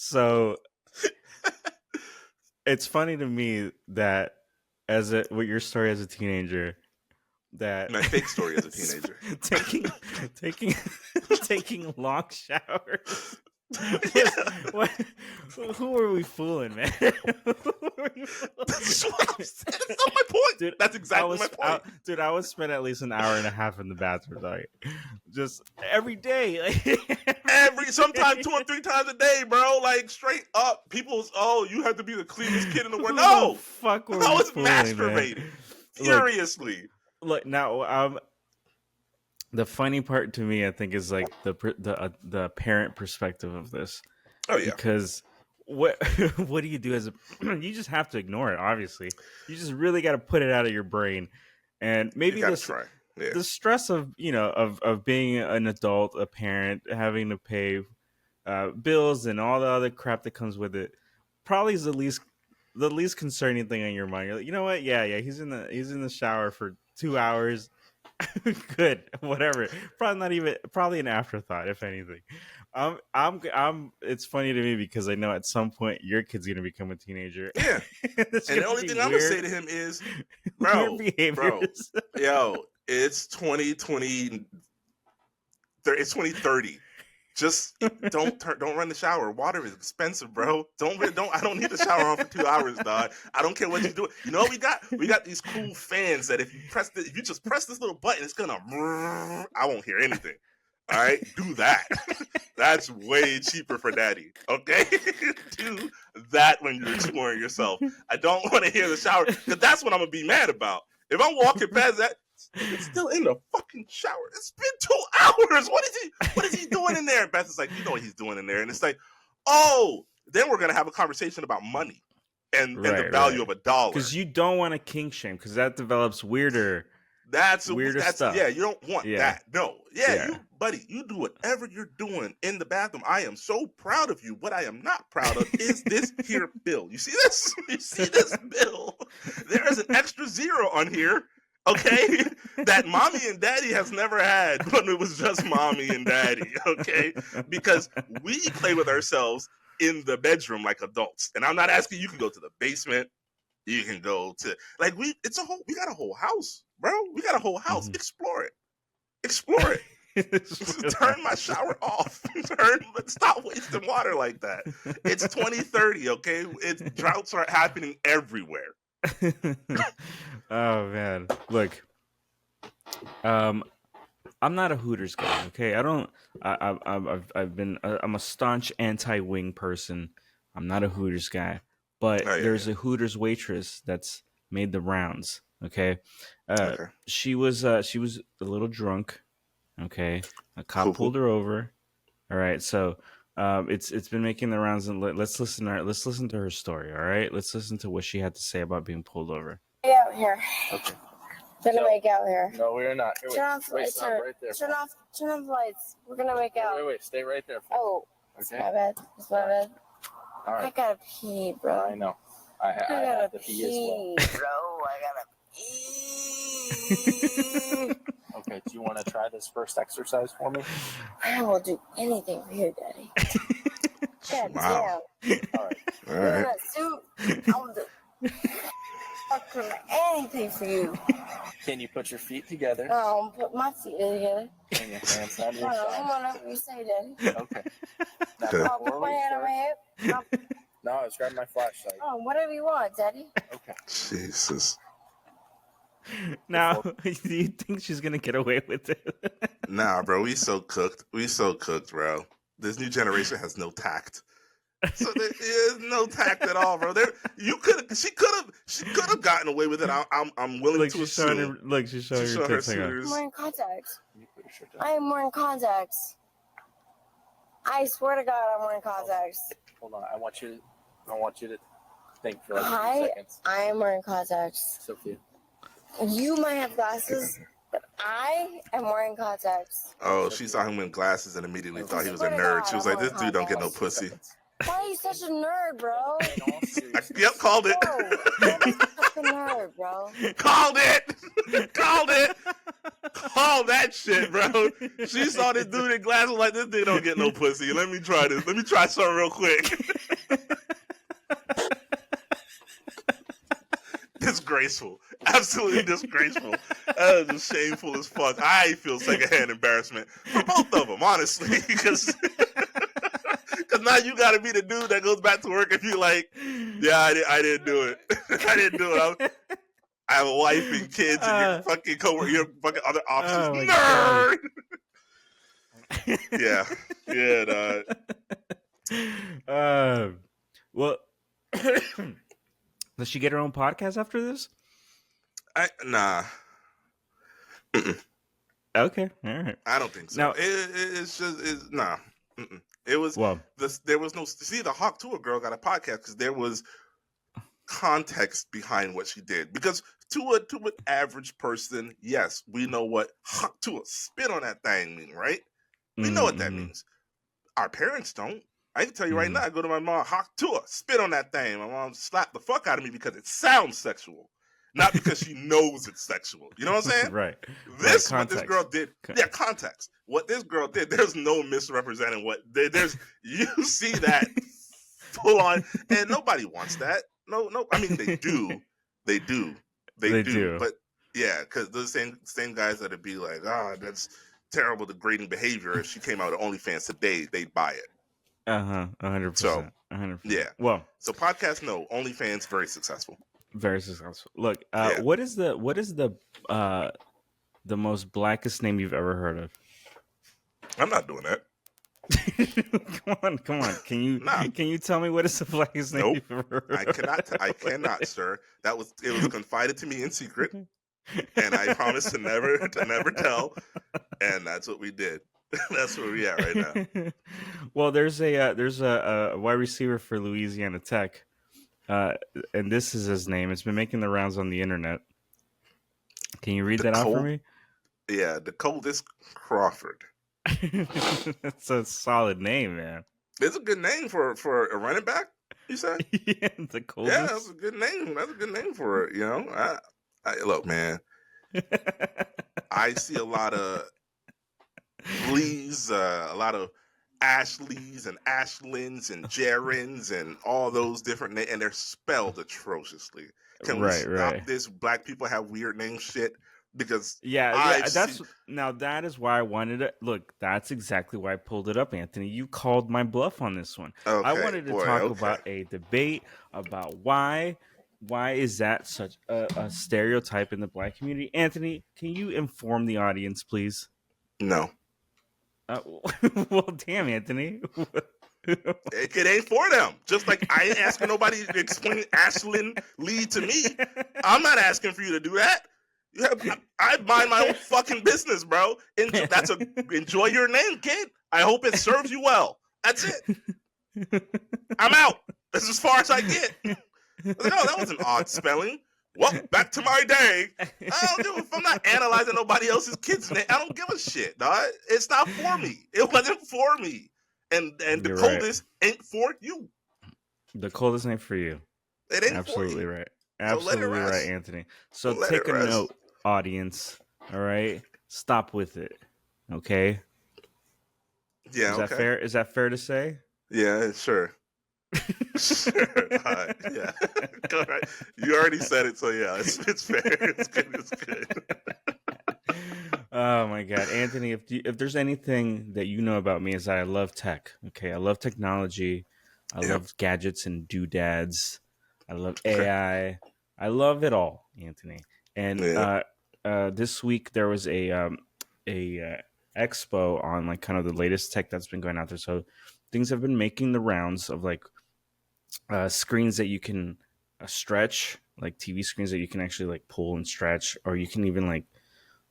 [SPEAKER 2] So it's funny to me that with your story as a teenager, that
[SPEAKER 3] my fake story as a teenager,
[SPEAKER 2] taking long showers. Who are we fooling, man?
[SPEAKER 3] That's not my point, dude. That's exactly my point,
[SPEAKER 2] dude. I would spend at least an hour and a half in the bathroom, like, just every day,
[SPEAKER 3] sometimes 2 or 3 times a day, bro. Like, straight up, you have to be the cleanest kid in the world. No,
[SPEAKER 2] fuck,
[SPEAKER 3] I was masturbating furiously.
[SPEAKER 2] Look now, the funny part to me, I think, is like the parent perspective of this.
[SPEAKER 3] Oh yeah,
[SPEAKER 2] because what do you do you just have to ignore it. Obviously, you just really got to put it out of your brain, and maybe the stress of of being an adult, a parent, having to pay bills and all the other crap that comes with it, probably is the least concerning thing on your mind. You're like, you know what? Yeah, he's in the shower for 2 hours. Good, whatever. Probably an afterthought, if anything. It's funny to me because I know at some point your kid's gonna become a teenager.
[SPEAKER 3] Yeah, and the only thing I'm gonna say to him is, bro, yo, it's 2020. It's 2030. Just don't run the shower. Water is expensive, bro. I don't need the shower on for 2 hours, dog. I don't care what you do. You know what we got? We got these cool fans that if you just press this little button, it's gonna. I won't hear anything. All right, do that. That's way cheaper for daddy. Okay, do that when you're exploring yourself. I don't want to hear the shower because that's what I'm gonna be mad about. If I'm walking past that. It's still in the fucking shower. It's been 2 hours. What is he doing in there? And Beth is like, you know what he's doing in there. And it's like, oh, then we're going to have a conversation about money and the value of $1.
[SPEAKER 2] Because you don't want a kink shame because that develops weirder stuff.
[SPEAKER 3] Yeah, you don't want that. No. Yeah. Buddy, you do whatever you're doing in the bathroom. I am so proud of you. What I am not proud of is this here bill. You see this? You see this bill? There is an extra zero on here, okay, that mommy and daddy has never had when it was just mommy and daddy, okay? Because we play with ourselves in the bedroom like adults. And I'm not asking, you can go to the basement, you can go to, like, we got a whole house, bro. We got a whole house.
[SPEAKER 2] Mhm.
[SPEAKER 3] Explore it. Turn my shower off. Stop wasting water like that. It's 2030, okay? Droughts are happening everywhere.
[SPEAKER 2] Oh man, look, I'm not a Hooters guy. Okay, I'm a staunch anti-wing person. I'm not a Hooters guy, but
[SPEAKER 3] Oh, yeah,
[SPEAKER 2] there's
[SPEAKER 3] yeah.
[SPEAKER 2] a Hooters waitress that's made the rounds. Okay,
[SPEAKER 3] Okay.
[SPEAKER 2] she was a little drunk. Okay, a cop
[SPEAKER 3] Cool.
[SPEAKER 2] pulled her over. All right, so it's been making the rounds, and let's listen to her story. All right, let's listen to what she had to say about being pulled over.
[SPEAKER 4] Out here.
[SPEAKER 5] Okay.
[SPEAKER 4] Gonna make out here.
[SPEAKER 5] No, we're not. Here,
[SPEAKER 4] Turn off the lights.
[SPEAKER 5] stop right there.
[SPEAKER 4] Turn off the lights. We're gonna make out.
[SPEAKER 5] Wait, stay right there.
[SPEAKER 4] Oh, it's
[SPEAKER 5] Okay.
[SPEAKER 4] my bad. It's my bad.
[SPEAKER 5] All
[SPEAKER 4] I
[SPEAKER 5] right.
[SPEAKER 4] gotta pee, bro.
[SPEAKER 5] I know. I
[SPEAKER 4] gotta
[SPEAKER 5] have to pee as well.
[SPEAKER 4] bro. I gotta pee.
[SPEAKER 5] Okay, do you want to try this first exercise for me?
[SPEAKER 4] I will do anything for you, Daddy. God
[SPEAKER 3] Wow.
[SPEAKER 4] damn.
[SPEAKER 5] All right.
[SPEAKER 3] All
[SPEAKER 4] In
[SPEAKER 3] right.
[SPEAKER 4] that suit, I will do fucking anything for you.
[SPEAKER 5] Can you put your feet together
[SPEAKER 4] No, put my feet together.
[SPEAKER 5] and your hands on your
[SPEAKER 4] Come
[SPEAKER 5] side?
[SPEAKER 4] on, whatever you say, Daddy.
[SPEAKER 5] Okay. Now,
[SPEAKER 3] Okay.
[SPEAKER 4] I'll
[SPEAKER 5] before
[SPEAKER 4] put my
[SPEAKER 5] we
[SPEAKER 4] hand on my
[SPEAKER 5] start,
[SPEAKER 4] hip.
[SPEAKER 5] no, I was grabbing my flashlight.
[SPEAKER 4] Oh, whatever you want, Daddy.
[SPEAKER 5] Okay.
[SPEAKER 3] Jesus.
[SPEAKER 2] Now, do you think she's gonna get away with it?
[SPEAKER 3] Nah, bro, we so cooked, bro. This new generation has no tact. So there is no tact at all, bro. She could have gotten away with it. I'm willing
[SPEAKER 2] Look,
[SPEAKER 3] to
[SPEAKER 2] she's showing
[SPEAKER 3] assume.
[SPEAKER 2] her. Look, she's showing
[SPEAKER 3] She
[SPEAKER 2] her
[SPEAKER 3] showed her
[SPEAKER 2] tits. Hang on.
[SPEAKER 4] I'm
[SPEAKER 3] suitors.
[SPEAKER 4] wearing contacts.
[SPEAKER 5] You put your shirt
[SPEAKER 4] I
[SPEAKER 5] down.
[SPEAKER 4] am wearing contacts. I swear to God, I'm wearing contacts.
[SPEAKER 5] Hold on. I want you to think for like 2
[SPEAKER 4] I
[SPEAKER 5] seconds.
[SPEAKER 4] I am wearing contacts.
[SPEAKER 5] Sophia.
[SPEAKER 4] You might have glasses, but I am wearing contacts.
[SPEAKER 3] Oh, she saw him with glasses and immediately thought he was a
[SPEAKER 4] Swear to
[SPEAKER 3] nerd.
[SPEAKER 4] God,
[SPEAKER 3] She was
[SPEAKER 4] I'm
[SPEAKER 3] like, "This
[SPEAKER 4] wearing
[SPEAKER 3] dude don't get no
[SPEAKER 4] contacts.
[SPEAKER 3] pussy."
[SPEAKER 4] Why are you such a nerd, bro?
[SPEAKER 5] In all seriousness,
[SPEAKER 3] Yep, called it.
[SPEAKER 4] Bro, you're such a nerd, bro.
[SPEAKER 3] Called it. Called it. Called that shit, bro. She saw this dude in glasses like, this dude don't get no pussy. Let me try this. Let me try something real quick. Disgraceful. Absolutely disgraceful. That is just shameful as fuck. I feel secondhand embarrassment for both of them, honestly, because now you got to be the dude that goes back to work and be like, yeah, I didn't do it. I didn't do it. I have a wife and kids and your fucking coworker, your fucking other officers.
[SPEAKER 2] Oh my
[SPEAKER 3] Nerd. Yeah, dog.
[SPEAKER 2] Well, does she get her own podcast after this?
[SPEAKER 3] Nah.
[SPEAKER 2] Okay, all right.
[SPEAKER 3] I don't think so.
[SPEAKER 2] Now-
[SPEAKER 3] It's nah. Mm-mm. It was there was no. See, the Hawk Tour girl got a podcast because there was context behind what she did. Because to an average person, yes, we know what Hawk Tour spit on that thing mean, right? We know what that means. Our parents don't. I can tell you right now, I go to my mom, Hawk Tour, spit on that thing. My mom slapped the fuck out of me because it sounds sexual. Not because she knows it's sexual. You know what I'm saying?
[SPEAKER 2] Right.
[SPEAKER 3] What this girl did. Yeah, context. What this girl did, there's no misrepresenting what there's you see that full on, and nobody wants that. No, I mean they do. They do. But yeah, because the same guys that'd be like, that's terrible degrading behavior. If she came out of OnlyFans today, they'd buy it.
[SPEAKER 2] 100%.
[SPEAKER 3] So
[SPEAKER 2] 100%.
[SPEAKER 3] yeah.
[SPEAKER 2] Well,
[SPEAKER 3] so podcast, no. OnlyFans, very successful.
[SPEAKER 2] Very successful. Look, what is the most blackest name you've ever heard of?
[SPEAKER 3] I'm not doing that.
[SPEAKER 2] Come on. Can you tell me what is the blackest name you've ever heard of?
[SPEAKER 3] I cannot, sir. It was confided to me in secret, and I promised to never tell. And that's what we did. That's where we at right now.
[SPEAKER 2] Well, there's a wide receiver for Louisiana Tech. And this is his name. It's been making the rounds on the internet. Can you read that out for me?
[SPEAKER 3] Yeah, the coldest Crawford.
[SPEAKER 2] That's a solid name, man.
[SPEAKER 3] It's a good name for a running back. You said?
[SPEAKER 2] Yeah, the coldest.
[SPEAKER 3] Yeah, that's a good name. That's a good name for it. You know, look, man. I see a lot of Lees, a lot of Ashleys and Ashlyns and Jarens and all those different names, and they're spelled atrociously. Can we stop this? Black people have weird name shit because
[SPEAKER 2] now that is why I wanted to look. That's exactly why I pulled it up, Anthony. You called my bluff on this one.
[SPEAKER 3] Okay,
[SPEAKER 2] I wanted to talk about a debate about why is that such a stereotype in the Black community. Anthony, can you inform the audience, please?
[SPEAKER 3] No.
[SPEAKER 2] Well, damn, Anthony.
[SPEAKER 3] It ain't for them. Just like I ain't asking nobody to explain Ashlyn Lee to me. I'm not asking for you to do that. I mind my own fucking business, bro. Enjoy your name, kid. I hope it serves you well. That's it. I'm out. That's as far as I get. No, that was an odd spelling. Well, back to my day. I'm not analyzing nobody else's kid's name. I don't give a shit, dog. It's not for me. It wasn't for me. And the coldest ain't for you.
[SPEAKER 2] The coldest ain't for you.
[SPEAKER 3] It ain't
[SPEAKER 2] absolutely
[SPEAKER 3] for you.
[SPEAKER 2] Right. Absolutely right, Anthony. So take a note, audience. All right, stop with it. Okay.
[SPEAKER 3] Yeah.
[SPEAKER 2] Is that fair? Is that fair to say?
[SPEAKER 3] Yeah. Sure. Sure. Yeah. All right. You already said it, so yeah, it's fair. It's good. It's good.
[SPEAKER 2] Oh my God, Anthony! If there's anything that you know about me, is that I love tech. Okay, I love technology. I love gadgets and doodads. I love AI. I love it all, Anthony. And this week there was a expo on like kind of the latest tech that's been going out there. So things have been making the rounds of like screens that you can stretch, like TV screens that you can actually like pull and stretch, or you can even like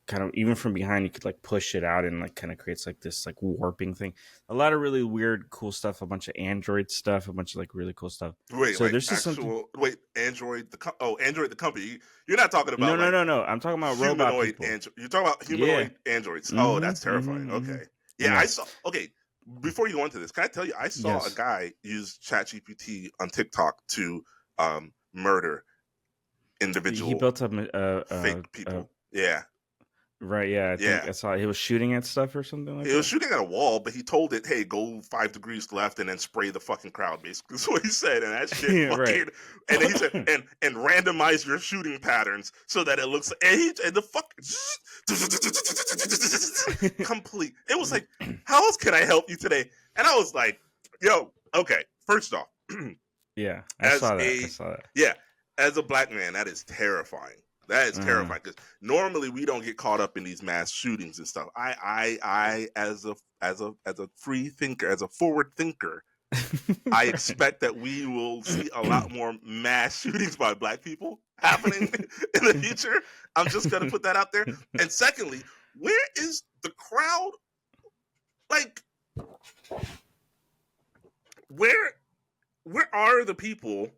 [SPEAKER 2] kind of even from behind you could like push it out and like kind of creates like this like warping thing. A lot of really weird cool stuff, a bunch of Android stuff, a bunch of like really cool stuff.
[SPEAKER 3] Wait, so like there's just Android Android the company. You're not talking about
[SPEAKER 2] no. I'm talking about robot people.
[SPEAKER 3] You're talking about humanoid androids. Mm-hmm, oh, that's terrifying. Mm-hmm. Okay. Yeah, I saw. Okay, before you go into this, can I tell you? I saw a guy use ChatGPT on TikTok to murder individual.
[SPEAKER 2] He built up
[SPEAKER 3] fake people. Yeah.
[SPEAKER 2] Right, yeah. I think I saw he was shooting at stuff or something like that.
[SPEAKER 3] He was shooting at a wall, but he told it, hey, go 5 degrees left and then spray the fucking crowd, basically. That's what he said. And that shit fucking... Right. And then he said, and randomize your shooting patterns so that it looks... And the fucking... complete. It was like, how else can I help you today? And I was like, yo, okay, first off.
[SPEAKER 2] Yeah, I saw that.
[SPEAKER 3] Yeah, as a black man, that is terrifying. That is terrifying because normally we don't get caught up in these mass shootings and stuff. I as a free thinker, as a forward thinker, I expect that we will see a lot more mass shootings by black people happening in the future. I'm just gonna put that out there. And secondly, where is the crowd? Like, where are the people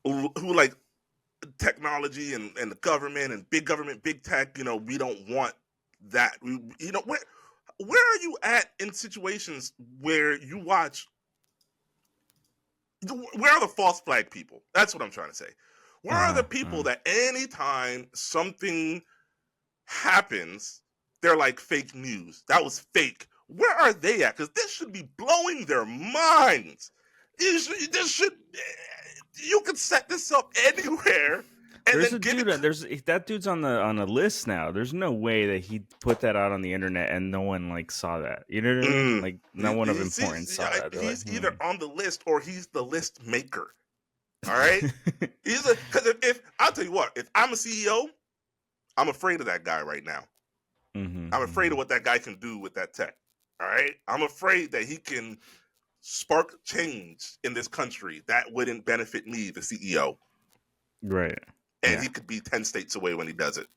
[SPEAKER 3] who like technology and the government and big government, big tech, you know, we don't want that. Where are you at in situations where you watch, where are the false flag people? That's what I'm trying to say. Where are the people that anytime something happens, they're like fake news? That was fake. Where are they at? Because this should be blowing their minds. You could set this up anywhere. And
[SPEAKER 2] there's a dude. That dude's on a list now. There's no way that he put that out on the internet and no one like saw that. You know what I mean? Like no one of importance saw that.
[SPEAKER 3] He's either on the list or he's the list maker. All right. Because if I'll tell you what, if I'm a CEO, I'm afraid of that guy right now. I'm afraid of what that guy can do with that tech. All right. I'm afraid that he can spark change in this country that wouldn't benefit me, the CEO.
[SPEAKER 2] Right.
[SPEAKER 3] And he could be 10 states away when he does it.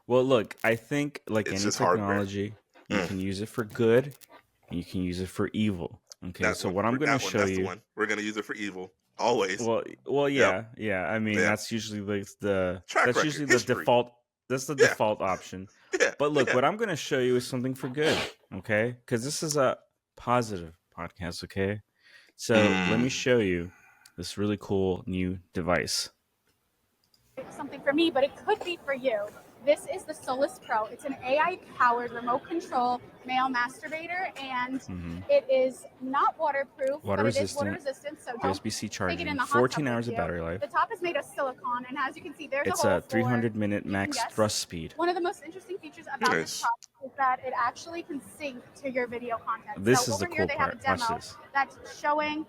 [SPEAKER 2] Well, look, I think like any technology, you can use it for good and you can use it for evil. Okay, so what I'm going to show you...
[SPEAKER 3] We're going to use it for evil, always.
[SPEAKER 2] Well, yeah. I mean, that's usually like the default That's the
[SPEAKER 3] Yeah.
[SPEAKER 2] default option.
[SPEAKER 3] Yeah.
[SPEAKER 2] But look,
[SPEAKER 3] yeah.
[SPEAKER 2] what I'm going to show you is something for good, okay? Because this is a positive podcast, okay? So let me show you this really cool new device.
[SPEAKER 6] Something for me, but it could be for you. This is the Solus Pro. It's an AI-powered remote control male masturbator, and it is not waterproof, but it is water resistant. So don't
[SPEAKER 2] USB-C
[SPEAKER 6] take it
[SPEAKER 2] charging,
[SPEAKER 6] in the hot
[SPEAKER 2] 14
[SPEAKER 6] tub
[SPEAKER 2] hours
[SPEAKER 6] with
[SPEAKER 2] of
[SPEAKER 6] you.
[SPEAKER 2] battery life.
[SPEAKER 6] The top is made of silicone, and as you can see, there's
[SPEAKER 2] It's
[SPEAKER 6] a hole
[SPEAKER 2] a 300-minute max
[SPEAKER 6] guess.
[SPEAKER 2] thrust speed.
[SPEAKER 6] One of the most interesting features about this product is that it actually can sync to your video content.
[SPEAKER 2] This
[SPEAKER 6] so
[SPEAKER 2] is the
[SPEAKER 6] over here,
[SPEAKER 2] cool
[SPEAKER 6] they have a
[SPEAKER 2] part. Watch
[SPEAKER 6] demo
[SPEAKER 2] this.
[SPEAKER 6] that's showing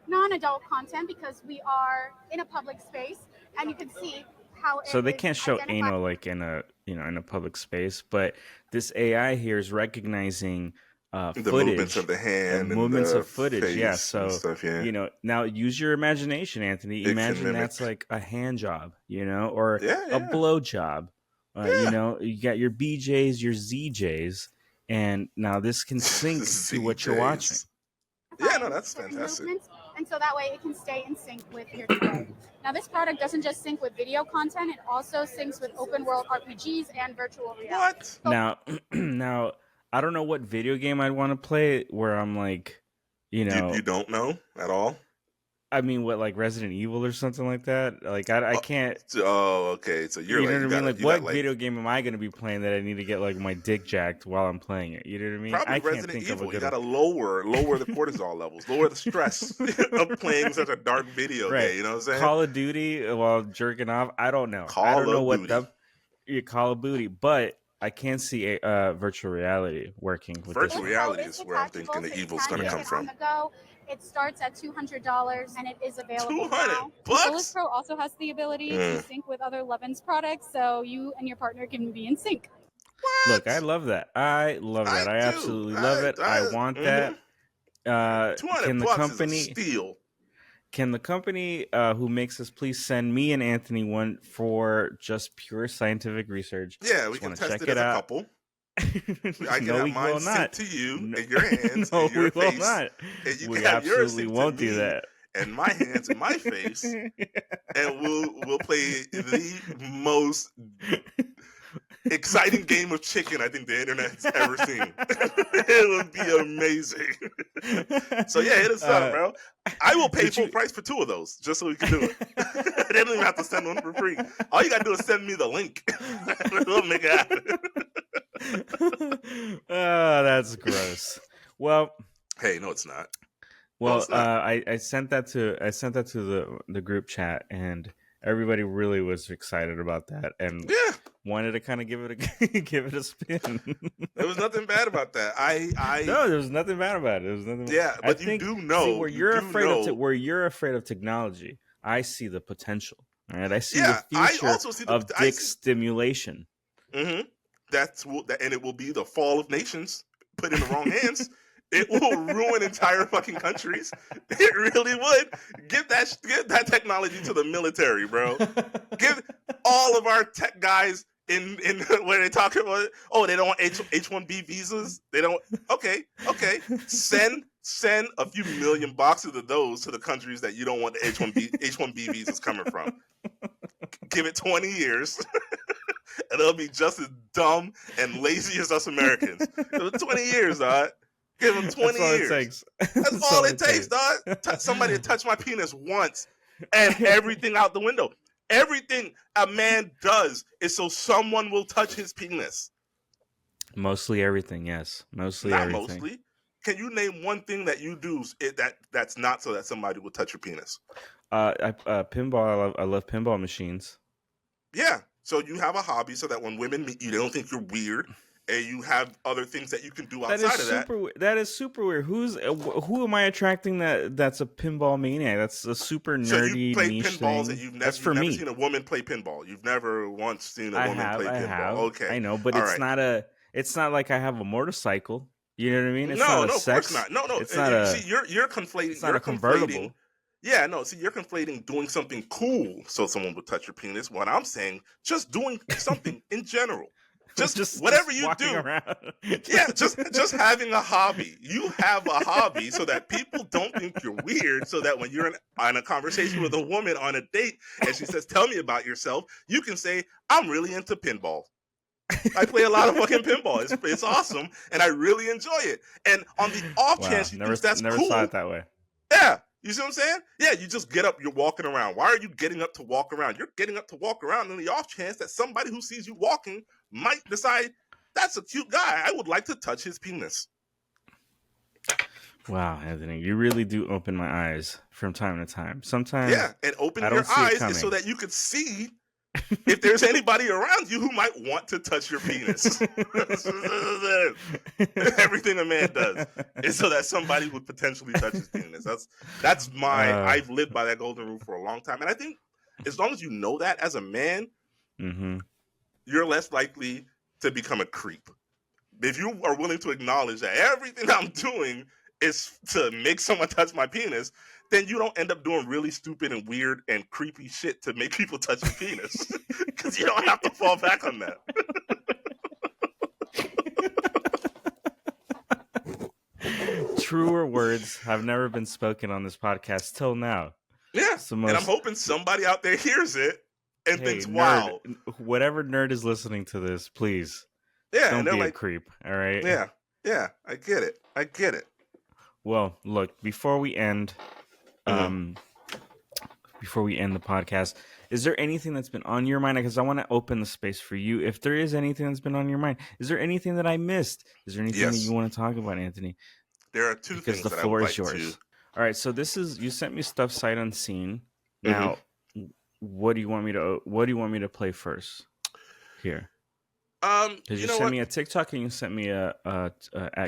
[SPEAKER 6] non-adult content because we are in a public space, and you can see how
[SPEAKER 2] So they
[SPEAKER 6] it
[SPEAKER 2] can't
[SPEAKER 6] is
[SPEAKER 2] show
[SPEAKER 6] identified.
[SPEAKER 2] anal like in a in a public space, but this AI here is recognizing
[SPEAKER 3] the
[SPEAKER 2] footage,
[SPEAKER 3] movements of the hand,
[SPEAKER 2] and movements
[SPEAKER 3] the
[SPEAKER 2] of footage.
[SPEAKER 3] face
[SPEAKER 2] Yeah,
[SPEAKER 3] and
[SPEAKER 2] so
[SPEAKER 3] stuff, yeah.
[SPEAKER 2] you know, now use your imagination, Anthony.
[SPEAKER 3] It
[SPEAKER 2] Imagine
[SPEAKER 3] can
[SPEAKER 2] that's
[SPEAKER 3] mimic.
[SPEAKER 2] like a hand job, you know, or
[SPEAKER 3] Yeah,
[SPEAKER 2] a
[SPEAKER 3] yeah.
[SPEAKER 2] blow job.
[SPEAKER 3] Yeah.
[SPEAKER 2] You know, you got your BJs, your ZJs, and now this can sync to what you're watching.
[SPEAKER 3] Yeah, no, that's
[SPEAKER 6] certain
[SPEAKER 3] fantastic.
[SPEAKER 6] movements, and so that way it can stay in sync with your toy. Now, this product doesn't just sync with video content; it also syncs with open world RPGs and virtual reality.
[SPEAKER 3] What?
[SPEAKER 2] Now, I don't know what video game I'd want to play where I'm like, you know,
[SPEAKER 3] You don't know at all?
[SPEAKER 2] I mean, what, like Resident Evil or something like that? Like, I can't.
[SPEAKER 3] Oh, okay. So you're
[SPEAKER 2] you
[SPEAKER 3] like,
[SPEAKER 2] know what I mean? Like,
[SPEAKER 3] you
[SPEAKER 2] what
[SPEAKER 3] got,
[SPEAKER 2] video game am I going to be playing that I need to get like my dick jacked while I'm playing it? You know what I mean?
[SPEAKER 3] Probably
[SPEAKER 2] I can't
[SPEAKER 3] Resident
[SPEAKER 2] think
[SPEAKER 3] Evil.
[SPEAKER 2] of a
[SPEAKER 3] You
[SPEAKER 2] good
[SPEAKER 3] got to lower the cortisol levels, lower the stress of playing such a dark video game. You know what I'm saying?
[SPEAKER 2] Call of Duty while jerking off. I don't know. I don't know what the Call of Duty, but I can see a virtual reality working with
[SPEAKER 3] virtual
[SPEAKER 2] this.
[SPEAKER 3] reality is where I'm thinking the evil's going to come from.
[SPEAKER 6] It starts at $200 and it is available now.
[SPEAKER 3] $200?
[SPEAKER 6] Solus Pro also has the ability to sync with other Lovin's products, so you and your partner can be in sync.
[SPEAKER 3] What?
[SPEAKER 2] Look, I love that. I absolutely love it. I want that. Can the
[SPEAKER 3] $200
[SPEAKER 2] company
[SPEAKER 3] is a steal.
[SPEAKER 2] Can the company who makes this please send me and Anthony one for just pure scientific research?
[SPEAKER 3] Yeah, we can test it as a couple. I can have mine sent to you in your hands, in your face.
[SPEAKER 2] Not.
[SPEAKER 3] And you
[SPEAKER 2] We
[SPEAKER 3] can have yours
[SPEAKER 2] absolutely
[SPEAKER 3] sent
[SPEAKER 2] won't
[SPEAKER 3] to me
[SPEAKER 2] do that.
[SPEAKER 3] And my hands in my face, and we'll play the most exciting game of chicken I think the internet's ever seen. It would be amazing. So yeah, hit us up, bro. I will pay full price for 2 of those just so we can do it. They don't even have to send one for free. All you gotta do is send me the link. We'll make it happen.
[SPEAKER 2] Oh, that's gross. Well,
[SPEAKER 3] hey, no, it's not.
[SPEAKER 2] Well, I sent that to the group chat, and everybody really was excited about that, and wanted to kind of give it a spin.
[SPEAKER 3] There was nothing bad about that.
[SPEAKER 2] No, there was nothing bad about it. There was nothing.
[SPEAKER 3] Yeah, but you do know
[SPEAKER 2] where you're afraid of technology. I see the potential. All right, I see the future
[SPEAKER 3] I also see
[SPEAKER 2] of dick stimulation.
[SPEAKER 3] Mm-hmm. And it will be the fall of nations put in the wrong hands. It will ruin entire fucking countries. It really would. Give that technology to the military, bro. Give all of our tech guys in where they talk about it. Oh, they don't want H-1B visas. They don't. Okay. Send a few million boxes of those to the countries that you don't want the H-1B visas coming from. Give it 20 years. And they'll be just as dumb and lazy as us Americans. 20 years, dog. Give them 20 years. That's all it takes, dog. Somebody to touch my penis once, and everything out the window. Everything a man does is so someone will touch his penis.
[SPEAKER 2] Mostly everything, yes. Not everything.
[SPEAKER 3] Mostly. Can you name one thing that you do that's not so that somebody will touch your penis?
[SPEAKER 2] Pinball. I love pinball machines.
[SPEAKER 3] Yeah. So you have a hobby so that when women meet you, they don't think you're weird, and you have other things that you can do outside of that.
[SPEAKER 2] That is super weird. Who am I attracting that's a pinball maniac? That's a super nerdy,
[SPEAKER 3] so you play
[SPEAKER 2] niche
[SPEAKER 3] pinballs
[SPEAKER 2] thing.
[SPEAKER 3] And you've never seen a woman play pinball. You've never once seen a woman play pinball.
[SPEAKER 2] I have.
[SPEAKER 3] Okay.
[SPEAKER 2] I know, but it's not like I have a motorcycle. You know what I mean? It's
[SPEAKER 3] no,
[SPEAKER 2] not
[SPEAKER 3] of course not. No.
[SPEAKER 2] It's not
[SPEAKER 3] see, you're conflating.
[SPEAKER 2] It's not a convertible.
[SPEAKER 3] Yeah, no. See, you're conflating doing something cool so someone would touch your penis. What I'm saying, just doing something in general. Just whatever you
[SPEAKER 2] walking
[SPEAKER 3] do.
[SPEAKER 2] Around.
[SPEAKER 3] Yeah, just having a hobby. You have a hobby so that people don't think you're weird. So that when you're in a conversation with a woman on a date and she says, "Tell me about yourself," you can say, "I'm really into pinball. I play a lot of fucking pinball. It's awesome, and I really enjoy it." And on the off chance you think that's
[SPEAKER 2] never
[SPEAKER 3] cool,
[SPEAKER 2] saw it that way.
[SPEAKER 3] yeah, you see what I'm saying? Yeah, you just get up, you're walking around. Why are you getting up to walk around? You're getting up to walk around on the off chance that somebody who sees you walking might decide, "That's a cute guy. I would like to touch his penis."
[SPEAKER 2] Wow, Anthony, you really do open my eyes from time to time. Sometimes,
[SPEAKER 3] Yeah, and open
[SPEAKER 2] I
[SPEAKER 3] your
[SPEAKER 2] don't see it
[SPEAKER 3] eyes
[SPEAKER 2] coming.
[SPEAKER 3] so that you could see if there's anybody around you who might want to touch your penis. Everything a man does is so that somebody would potentially touch his penis. That's my I've lived by that golden rule for a long time. And I think as long as you know that as a man, you're less likely to become a creep. If you are willing to acknowledge that everything I'm doing is to make someone touch my penis, then you don't end up doing really stupid and weird and creepy shit to make people touch your penis. Because you don't have to fall back on that.
[SPEAKER 2] Truer words have never been spoken on this podcast till now.
[SPEAKER 3] Yeah, and I'm hoping somebody out there hears it and thinks, "Wow."
[SPEAKER 2] Whatever nerd is listening to this, please.
[SPEAKER 3] Yeah,
[SPEAKER 2] don't
[SPEAKER 3] and
[SPEAKER 2] be a creep, all right?
[SPEAKER 3] Yeah, I get it.
[SPEAKER 2] Well, look, before we end the podcast, is there anything that's been on your mind? Because I want to open the space for you. If there is anything that's been on your mind, is there anything that I missed? Is there anything that you want to talk about, Anthony?
[SPEAKER 3] There are two things that I would like to.
[SPEAKER 2] All right, so you sent me stuff sight unseen. Now, what do you want me to play first here? Because you sent me a TikTok and you sent me a Twitter.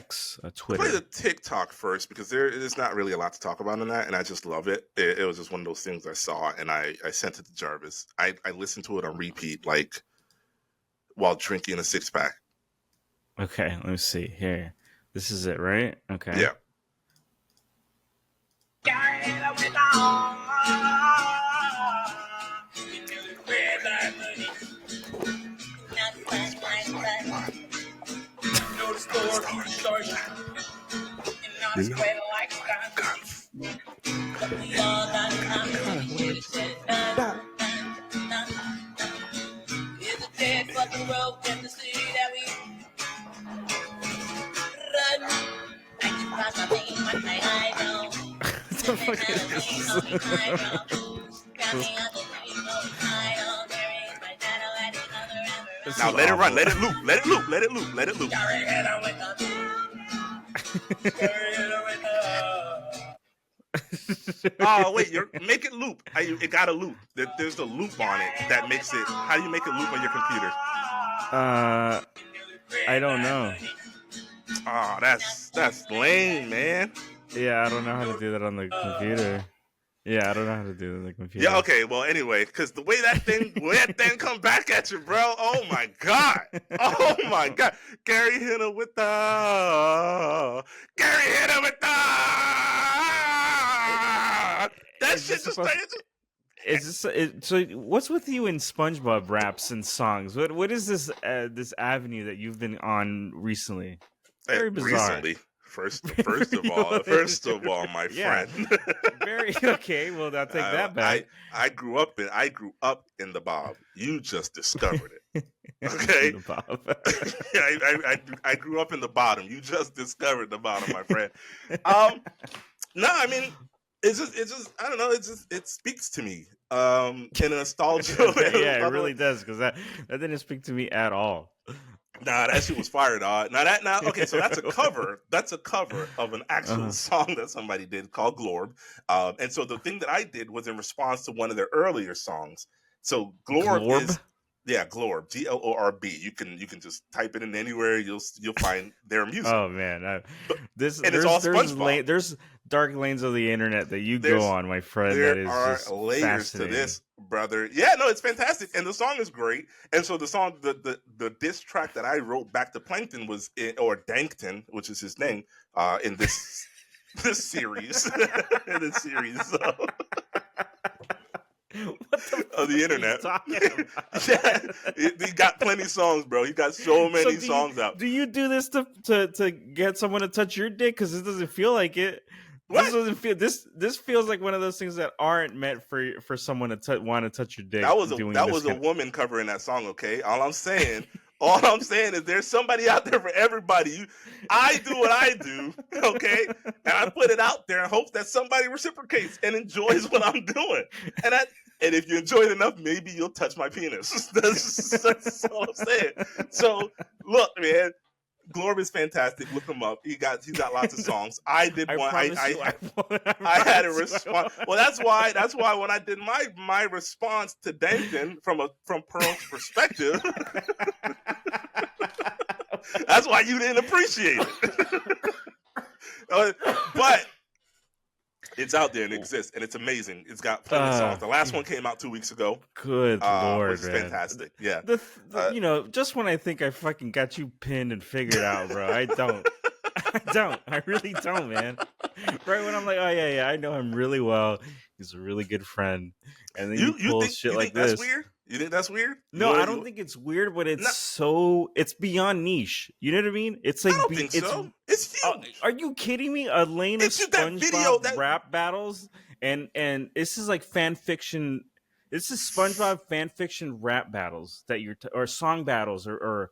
[SPEAKER 3] I'll play the TikTok first because there is not really a lot to talk about in that, and I just love it. It was just one of those things I saw, and I sent it to Jarvis. I listened to it on repeat, like while drinking a 6-pack.
[SPEAKER 2] Okay, let me see here. This is it, right? Okay.
[SPEAKER 3] Yeah. Now let it run, let it loop. Oh wait, make it loop. It got a loop. There's a loop on it that makes it. How do you make it loop on your computer?
[SPEAKER 2] I don't know.
[SPEAKER 3] Oh, that's lame, man.
[SPEAKER 2] Yeah, I don't know how to do that on the computer. Yeah, I don't know how to do it on the computer.
[SPEAKER 3] Yeah, okay. Well, anyway, because the way that thing come back at you, bro. Oh my god. Gary hit him with the. That shit just.
[SPEAKER 2] So what's with you in SpongeBob raps and songs? What is this this avenue that you've been on recently? Very bizarre.
[SPEAKER 3] Recently, first of all, my friend.
[SPEAKER 2] Very okay. Well, I'll take that back.
[SPEAKER 3] I grew up in the Bob. You just discovered it. Okay.
[SPEAKER 2] The Bob.
[SPEAKER 3] I grew up in the bottom. You just discovered the bottom, my friend. No, I mean. It's just I don't know. It speaks to me in a nostalgia.
[SPEAKER 2] Yeah, it really does because that didn't speak to me at all.
[SPEAKER 3] Nah, that shit was fire, dog. Okay, so that's a cover. That's a cover of an actual song that somebody did called Glorb. And so the thing that I did was in response to one of their earlier songs. So Glorb is. Yeah, Glorb, Glorb. You can just type it in anywhere. You'll find their music.
[SPEAKER 2] Oh man,
[SPEAKER 3] it's all SpongeBob.
[SPEAKER 2] There's dark lanes of the internet that you go on, my friend.
[SPEAKER 3] There are layers to this, brother. Yeah, no, it's fantastic, and the song is great. And so the song, the diss track that I wrote back to Plankton or Dankton, which is his name, in this series, So. of the internet.
[SPEAKER 2] Yeah,
[SPEAKER 3] he got plenty of songs, bro. He got so many songs out.
[SPEAKER 2] Do you do this to get someone to touch your dick? Because this doesn't feel like it.
[SPEAKER 3] What?
[SPEAKER 2] This doesn't feel. This feels like one of those things that aren't meant for someone to want to touch your dick.
[SPEAKER 3] That was a woman covering that song. Okay, all I'm saying is there's somebody out there for everybody. I do what I do, okay, and I put it out there and hope that somebody reciprocates and enjoys what I'm doing. And if you enjoy it enough, maybe you'll touch my penis. That's all I'm saying. So look, man. Glorb is fantastic. Look him up. He's got lots of songs. I did one. I had a response. Well, that's why when I did my response to Denton from Pearl's perspective, that's why you didn't appreciate it. But it's out there and it exists, and it's amazing. It's got plenty of songs. The last one came out 2 weeks ago.
[SPEAKER 2] Good Lord,
[SPEAKER 3] which is
[SPEAKER 2] man.
[SPEAKER 3] fantastic. Yeah.
[SPEAKER 2] Just when I think I fucking got you pinned and figured out, bro, I don't. I really don't, man. Right when I'm like, oh yeah, I know him really well. He's a really good friend, and then you pull shit like this.
[SPEAKER 3] That's weird? You think that's weird?
[SPEAKER 2] No, I don't think it's weird, but it's beyond niche. You know what I mean? It's like
[SPEAKER 3] I don't think so. It's huge.
[SPEAKER 2] Are you kidding me? A lane of SpongeBob rap battles, and this is like fan fiction. This is SpongeBob fan fiction rap battles that or song battles or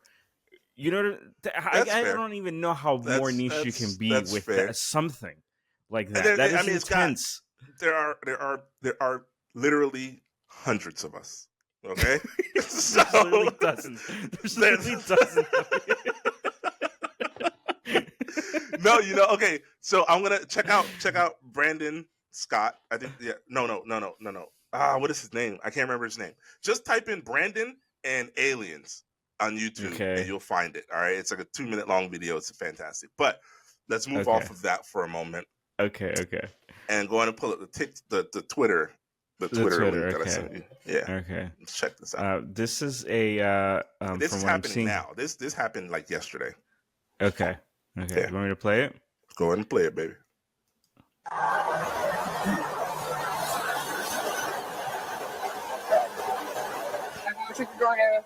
[SPEAKER 2] you know. I don't even know how more niche you can be with that, something like that. That is intense.
[SPEAKER 3] There are literally hundreds of us. Okay, so
[SPEAKER 2] there's literally dozens.
[SPEAKER 3] No, okay. So I'm gonna check out Brandon Scott. I think no. What is his name? I can't remember his name. Just type in Brandon and aliens on YouTube and you'll find it. All right, it's like a 2-minute long video. It's fantastic. But let's move off of that for a moment.
[SPEAKER 2] Okay.
[SPEAKER 3] And go on and pull up the Twitter. The Twitter link that I sent you. Yeah.
[SPEAKER 2] Okay.
[SPEAKER 3] Let's check this out.
[SPEAKER 2] This is a.
[SPEAKER 3] This is happening now. This happened like yesterday.
[SPEAKER 2] Okay. Yeah. You want me to play it?
[SPEAKER 3] Go ahead and play it, baby.
[SPEAKER 1] Check the drawing area.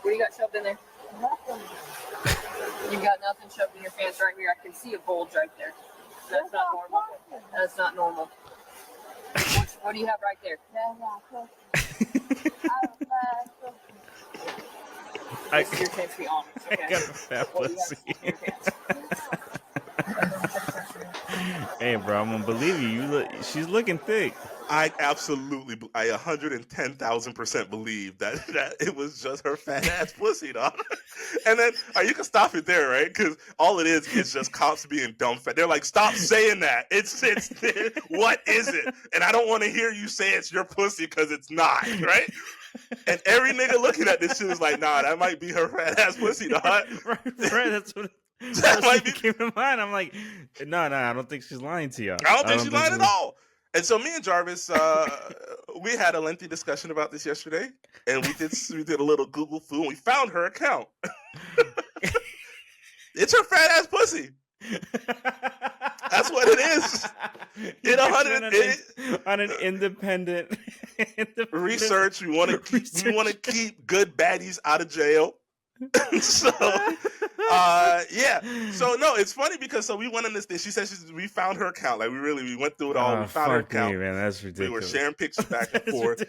[SPEAKER 1] What do you got shoved in there?
[SPEAKER 4] Nothing.
[SPEAKER 1] You got nothing shoved in your pants right here. I can see a bulge right there. That's not normal. That's not normal. What do you have right there? Your chance to be honest. Okay.
[SPEAKER 2] I got a fat pussy. Hey, bro, I'm gonna believe you. She's looking thick.
[SPEAKER 3] I 110,000% believe that it was just her fat ass pussy, dog. And then you can stop it there, right? Because all it is just cops being dumb fat. They're like, stop saying that. It's what is it? And I don't want to hear you say it's your pussy because it's not, right? And every nigga looking at this shit is like, nah, that might be her fat ass pussy, dog.
[SPEAKER 2] Right. That's what. That might be came in mind. I'm like, no, I don't think she's lying to you.
[SPEAKER 3] I don't think she's lying at all. And so me and Jarvis, we had a lengthy discussion about this yesterday, and we did a little Google foo, and we found her account. It's her fat ass pussy. That's what it is.
[SPEAKER 2] On an independent
[SPEAKER 3] research. We want to keep good baddies out of jail. So no, it's funny because we went on this thing. She said we found her account. Like we went through it all. We found her account.
[SPEAKER 2] Man, that's ridiculous.
[SPEAKER 3] We were sharing pictures back and forth.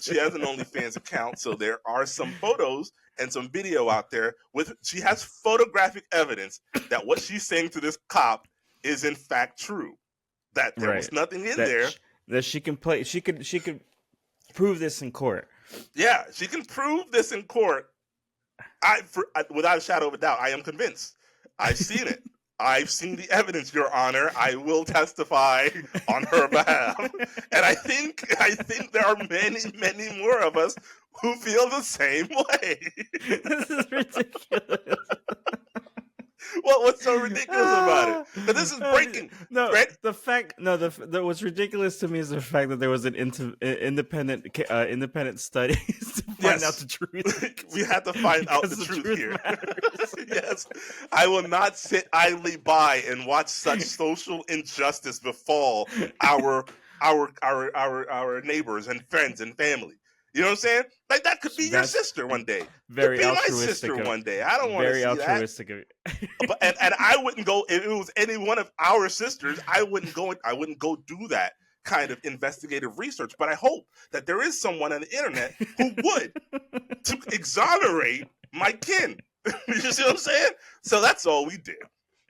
[SPEAKER 3] She has an OnlyFans account, so there are some photos and some video out there she has photographic evidence that what she's saying to this cop is in fact true. That there was nothing in there
[SPEAKER 2] that she can play. She could prove this in court.
[SPEAKER 3] Yeah, she can prove this in court. Without a shadow of a doubt, I am convinced. I've seen it. I've seen the evidence, Your Honor. I will testify on her behalf. And I think there are many, many more of us who feel the same way.
[SPEAKER 2] This is ridiculous.
[SPEAKER 3] What's so ridiculous about it? But this is breaking.
[SPEAKER 2] What's ridiculous to me is the fact that there was an independent study to find out the truth.
[SPEAKER 3] We had to find out the truth here. Yes, I will not sit idly by and watch such social injustice befall our our neighbors and friends and family. You know what I'm saying? Like that could be your sister one day.
[SPEAKER 2] Very
[SPEAKER 3] could be
[SPEAKER 2] altruistic.
[SPEAKER 3] My sister one day. I don't want to see
[SPEAKER 2] altruistic
[SPEAKER 3] that. But and I wouldn't go if it was any one of our sisters. I wouldn't go do that kind of investigative research. But I hope that there is someone on the internet who would to exonerate my kin. You see what I'm saying? So that's all we did.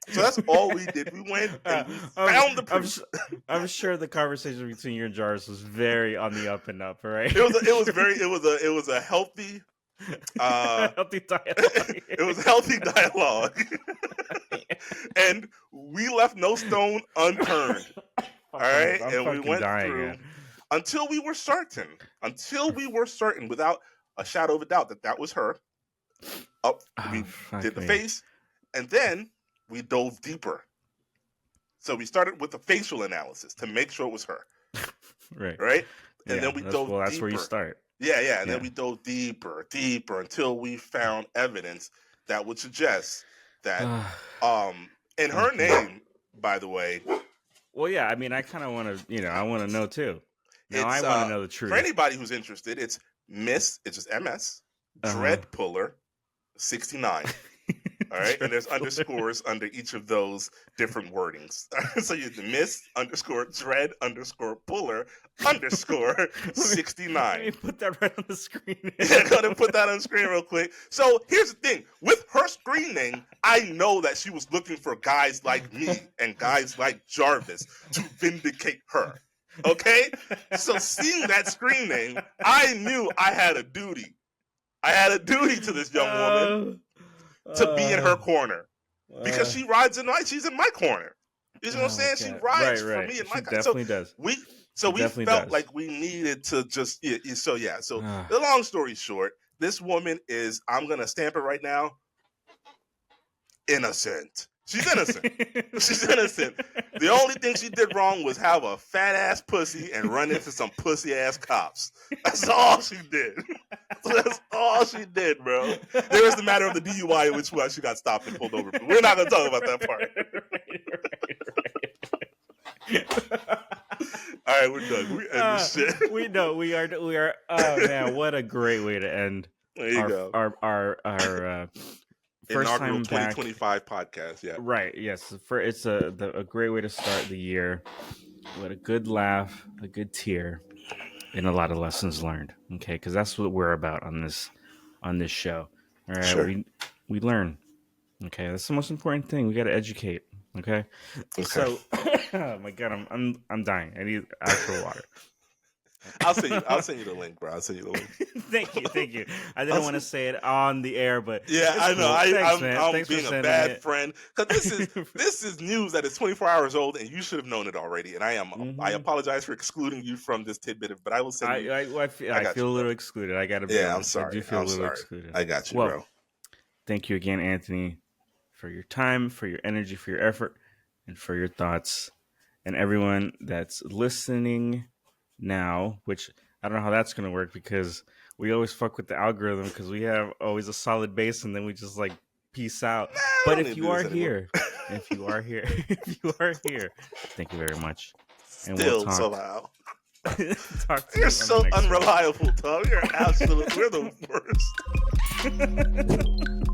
[SPEAKER 3] So that's all we did. We went and we found the proof.
[SPEAKER 2] I'm sure the conversation between you and Jarvis was very on the up and up, right?
[SPEAKER 3] It was a healthy
[SPEAKER 2] healthy dialogue.
[SPEAKER 3] It was healthy dialogue. And we left no stone unturned. All right? And we went through until we were certain without a shadow of a doubt that was her. We did the face, and then we dove deeper. So we started with the facial analysis to make sure it was her. Right? And then we dove deeper.
[SPEAKER 2] That's where you start.
[SPEAKER 3] Yeah. And then we dove deeper until we found evidence that would suggest that and her name, by the way.
[SPEAKER 2] Well, yeah, I mean, I kind of want to, I want to know too. Now, I want to know the truth.
[SPEAKER 3] For anybody who's interested, it's Miss, it's just MS, Dread Puller, 69. All right, and there's underscores under each of those different wordings. So you Miss _ Dread _ Puller _ 69.
[SPEAKER 2] Let me put that right on the screen.
[SPEAKER 3] Yeah, go ahead and put that on the screen real quick. So here's the thing: with her screen name, I know that she was looking for guys like me and guys like Jarvis to vindicate her. Okay, so seeing that screen name, I knew I had a duty. I had a duty to this young woman. To be in her corner, because she rides in she's in my corner. You know what I'm saying? She rides for me in my corner.
[SPEAKER 2] Definitely does.
[SPEAKER 3] We felt like we needed to just So the long story short, this woman is, I'm gonna stamp it right now, innocent. She's innocent. She's innocent. The only thing she did wrong was have a fat ass pussy and run into some pussy ass cops. That's all she did. That's all she did, bro. There is the matter of the DUI in which she got stopped and pulled over. But we're not gonna talk about that part. All right, we're done. We end this shit.
[SPEAKER 2] We know we are. Oh man, what a great way to end.
[SPEAKER 3] There you go.
[SPEAKER 2] Our first
[SPEAKER 3] inaugural
[SPEAKER 2] time
[SPEAKER 3] 2025 podcast. Yeah.
[SPEAKER 2] Right. Yes. It's a great way to start the year. With a good laugh, a good tear, and a lot of lessons learned. Okay, because that's what we're about on this show. All right.
[SPEAKER 3] Sure.
[SPEAKER 2] We learn. Okay, that's the most important thing. We got to educate. Okay. So, oh my God, I'm dying. I need actual water.
[SPEAKER 3] I'll send you the link, bro. I'll send you the link.
[SPEAKER 2] Thank you. I didn't want to say it on the air, but
[SPEAKER 3] yeah, I know.
[SPEAKER 2] Cool.
[SPEAKER 3] I'm being a bad friend because this is news that is 24 hours old, and you should have known it already. And I am. Mm-hmm. I apologize for excluding you from this tidbit, but I will send you.
[SPEAKER 2] I feel a little excluded. I got to be honest.
[SPEAKER 3] I'm sorry.
[SPEAKER 2] I do feel a little excluded.
[SPEAKER 3] I got you, bro.
[SPEAKER 2] Thank you again, Anthony, for your time, for your energy, for your effort, and for your thoughts, and everyone that's listening now, which I don't know how that's going to work because we always fuck with the algorithm because we have always a solid base and then we just like peace out. But if you are here, thank you very much. And
[SPEAKER 3] Still
[SPEAKER 2] we'll talk.
[SPEAKER 3] somehow.
[SPEAKER 2] Talk to
[SPEAKER 3] You're so unreliable, Tom. You're absolute. We're the worst.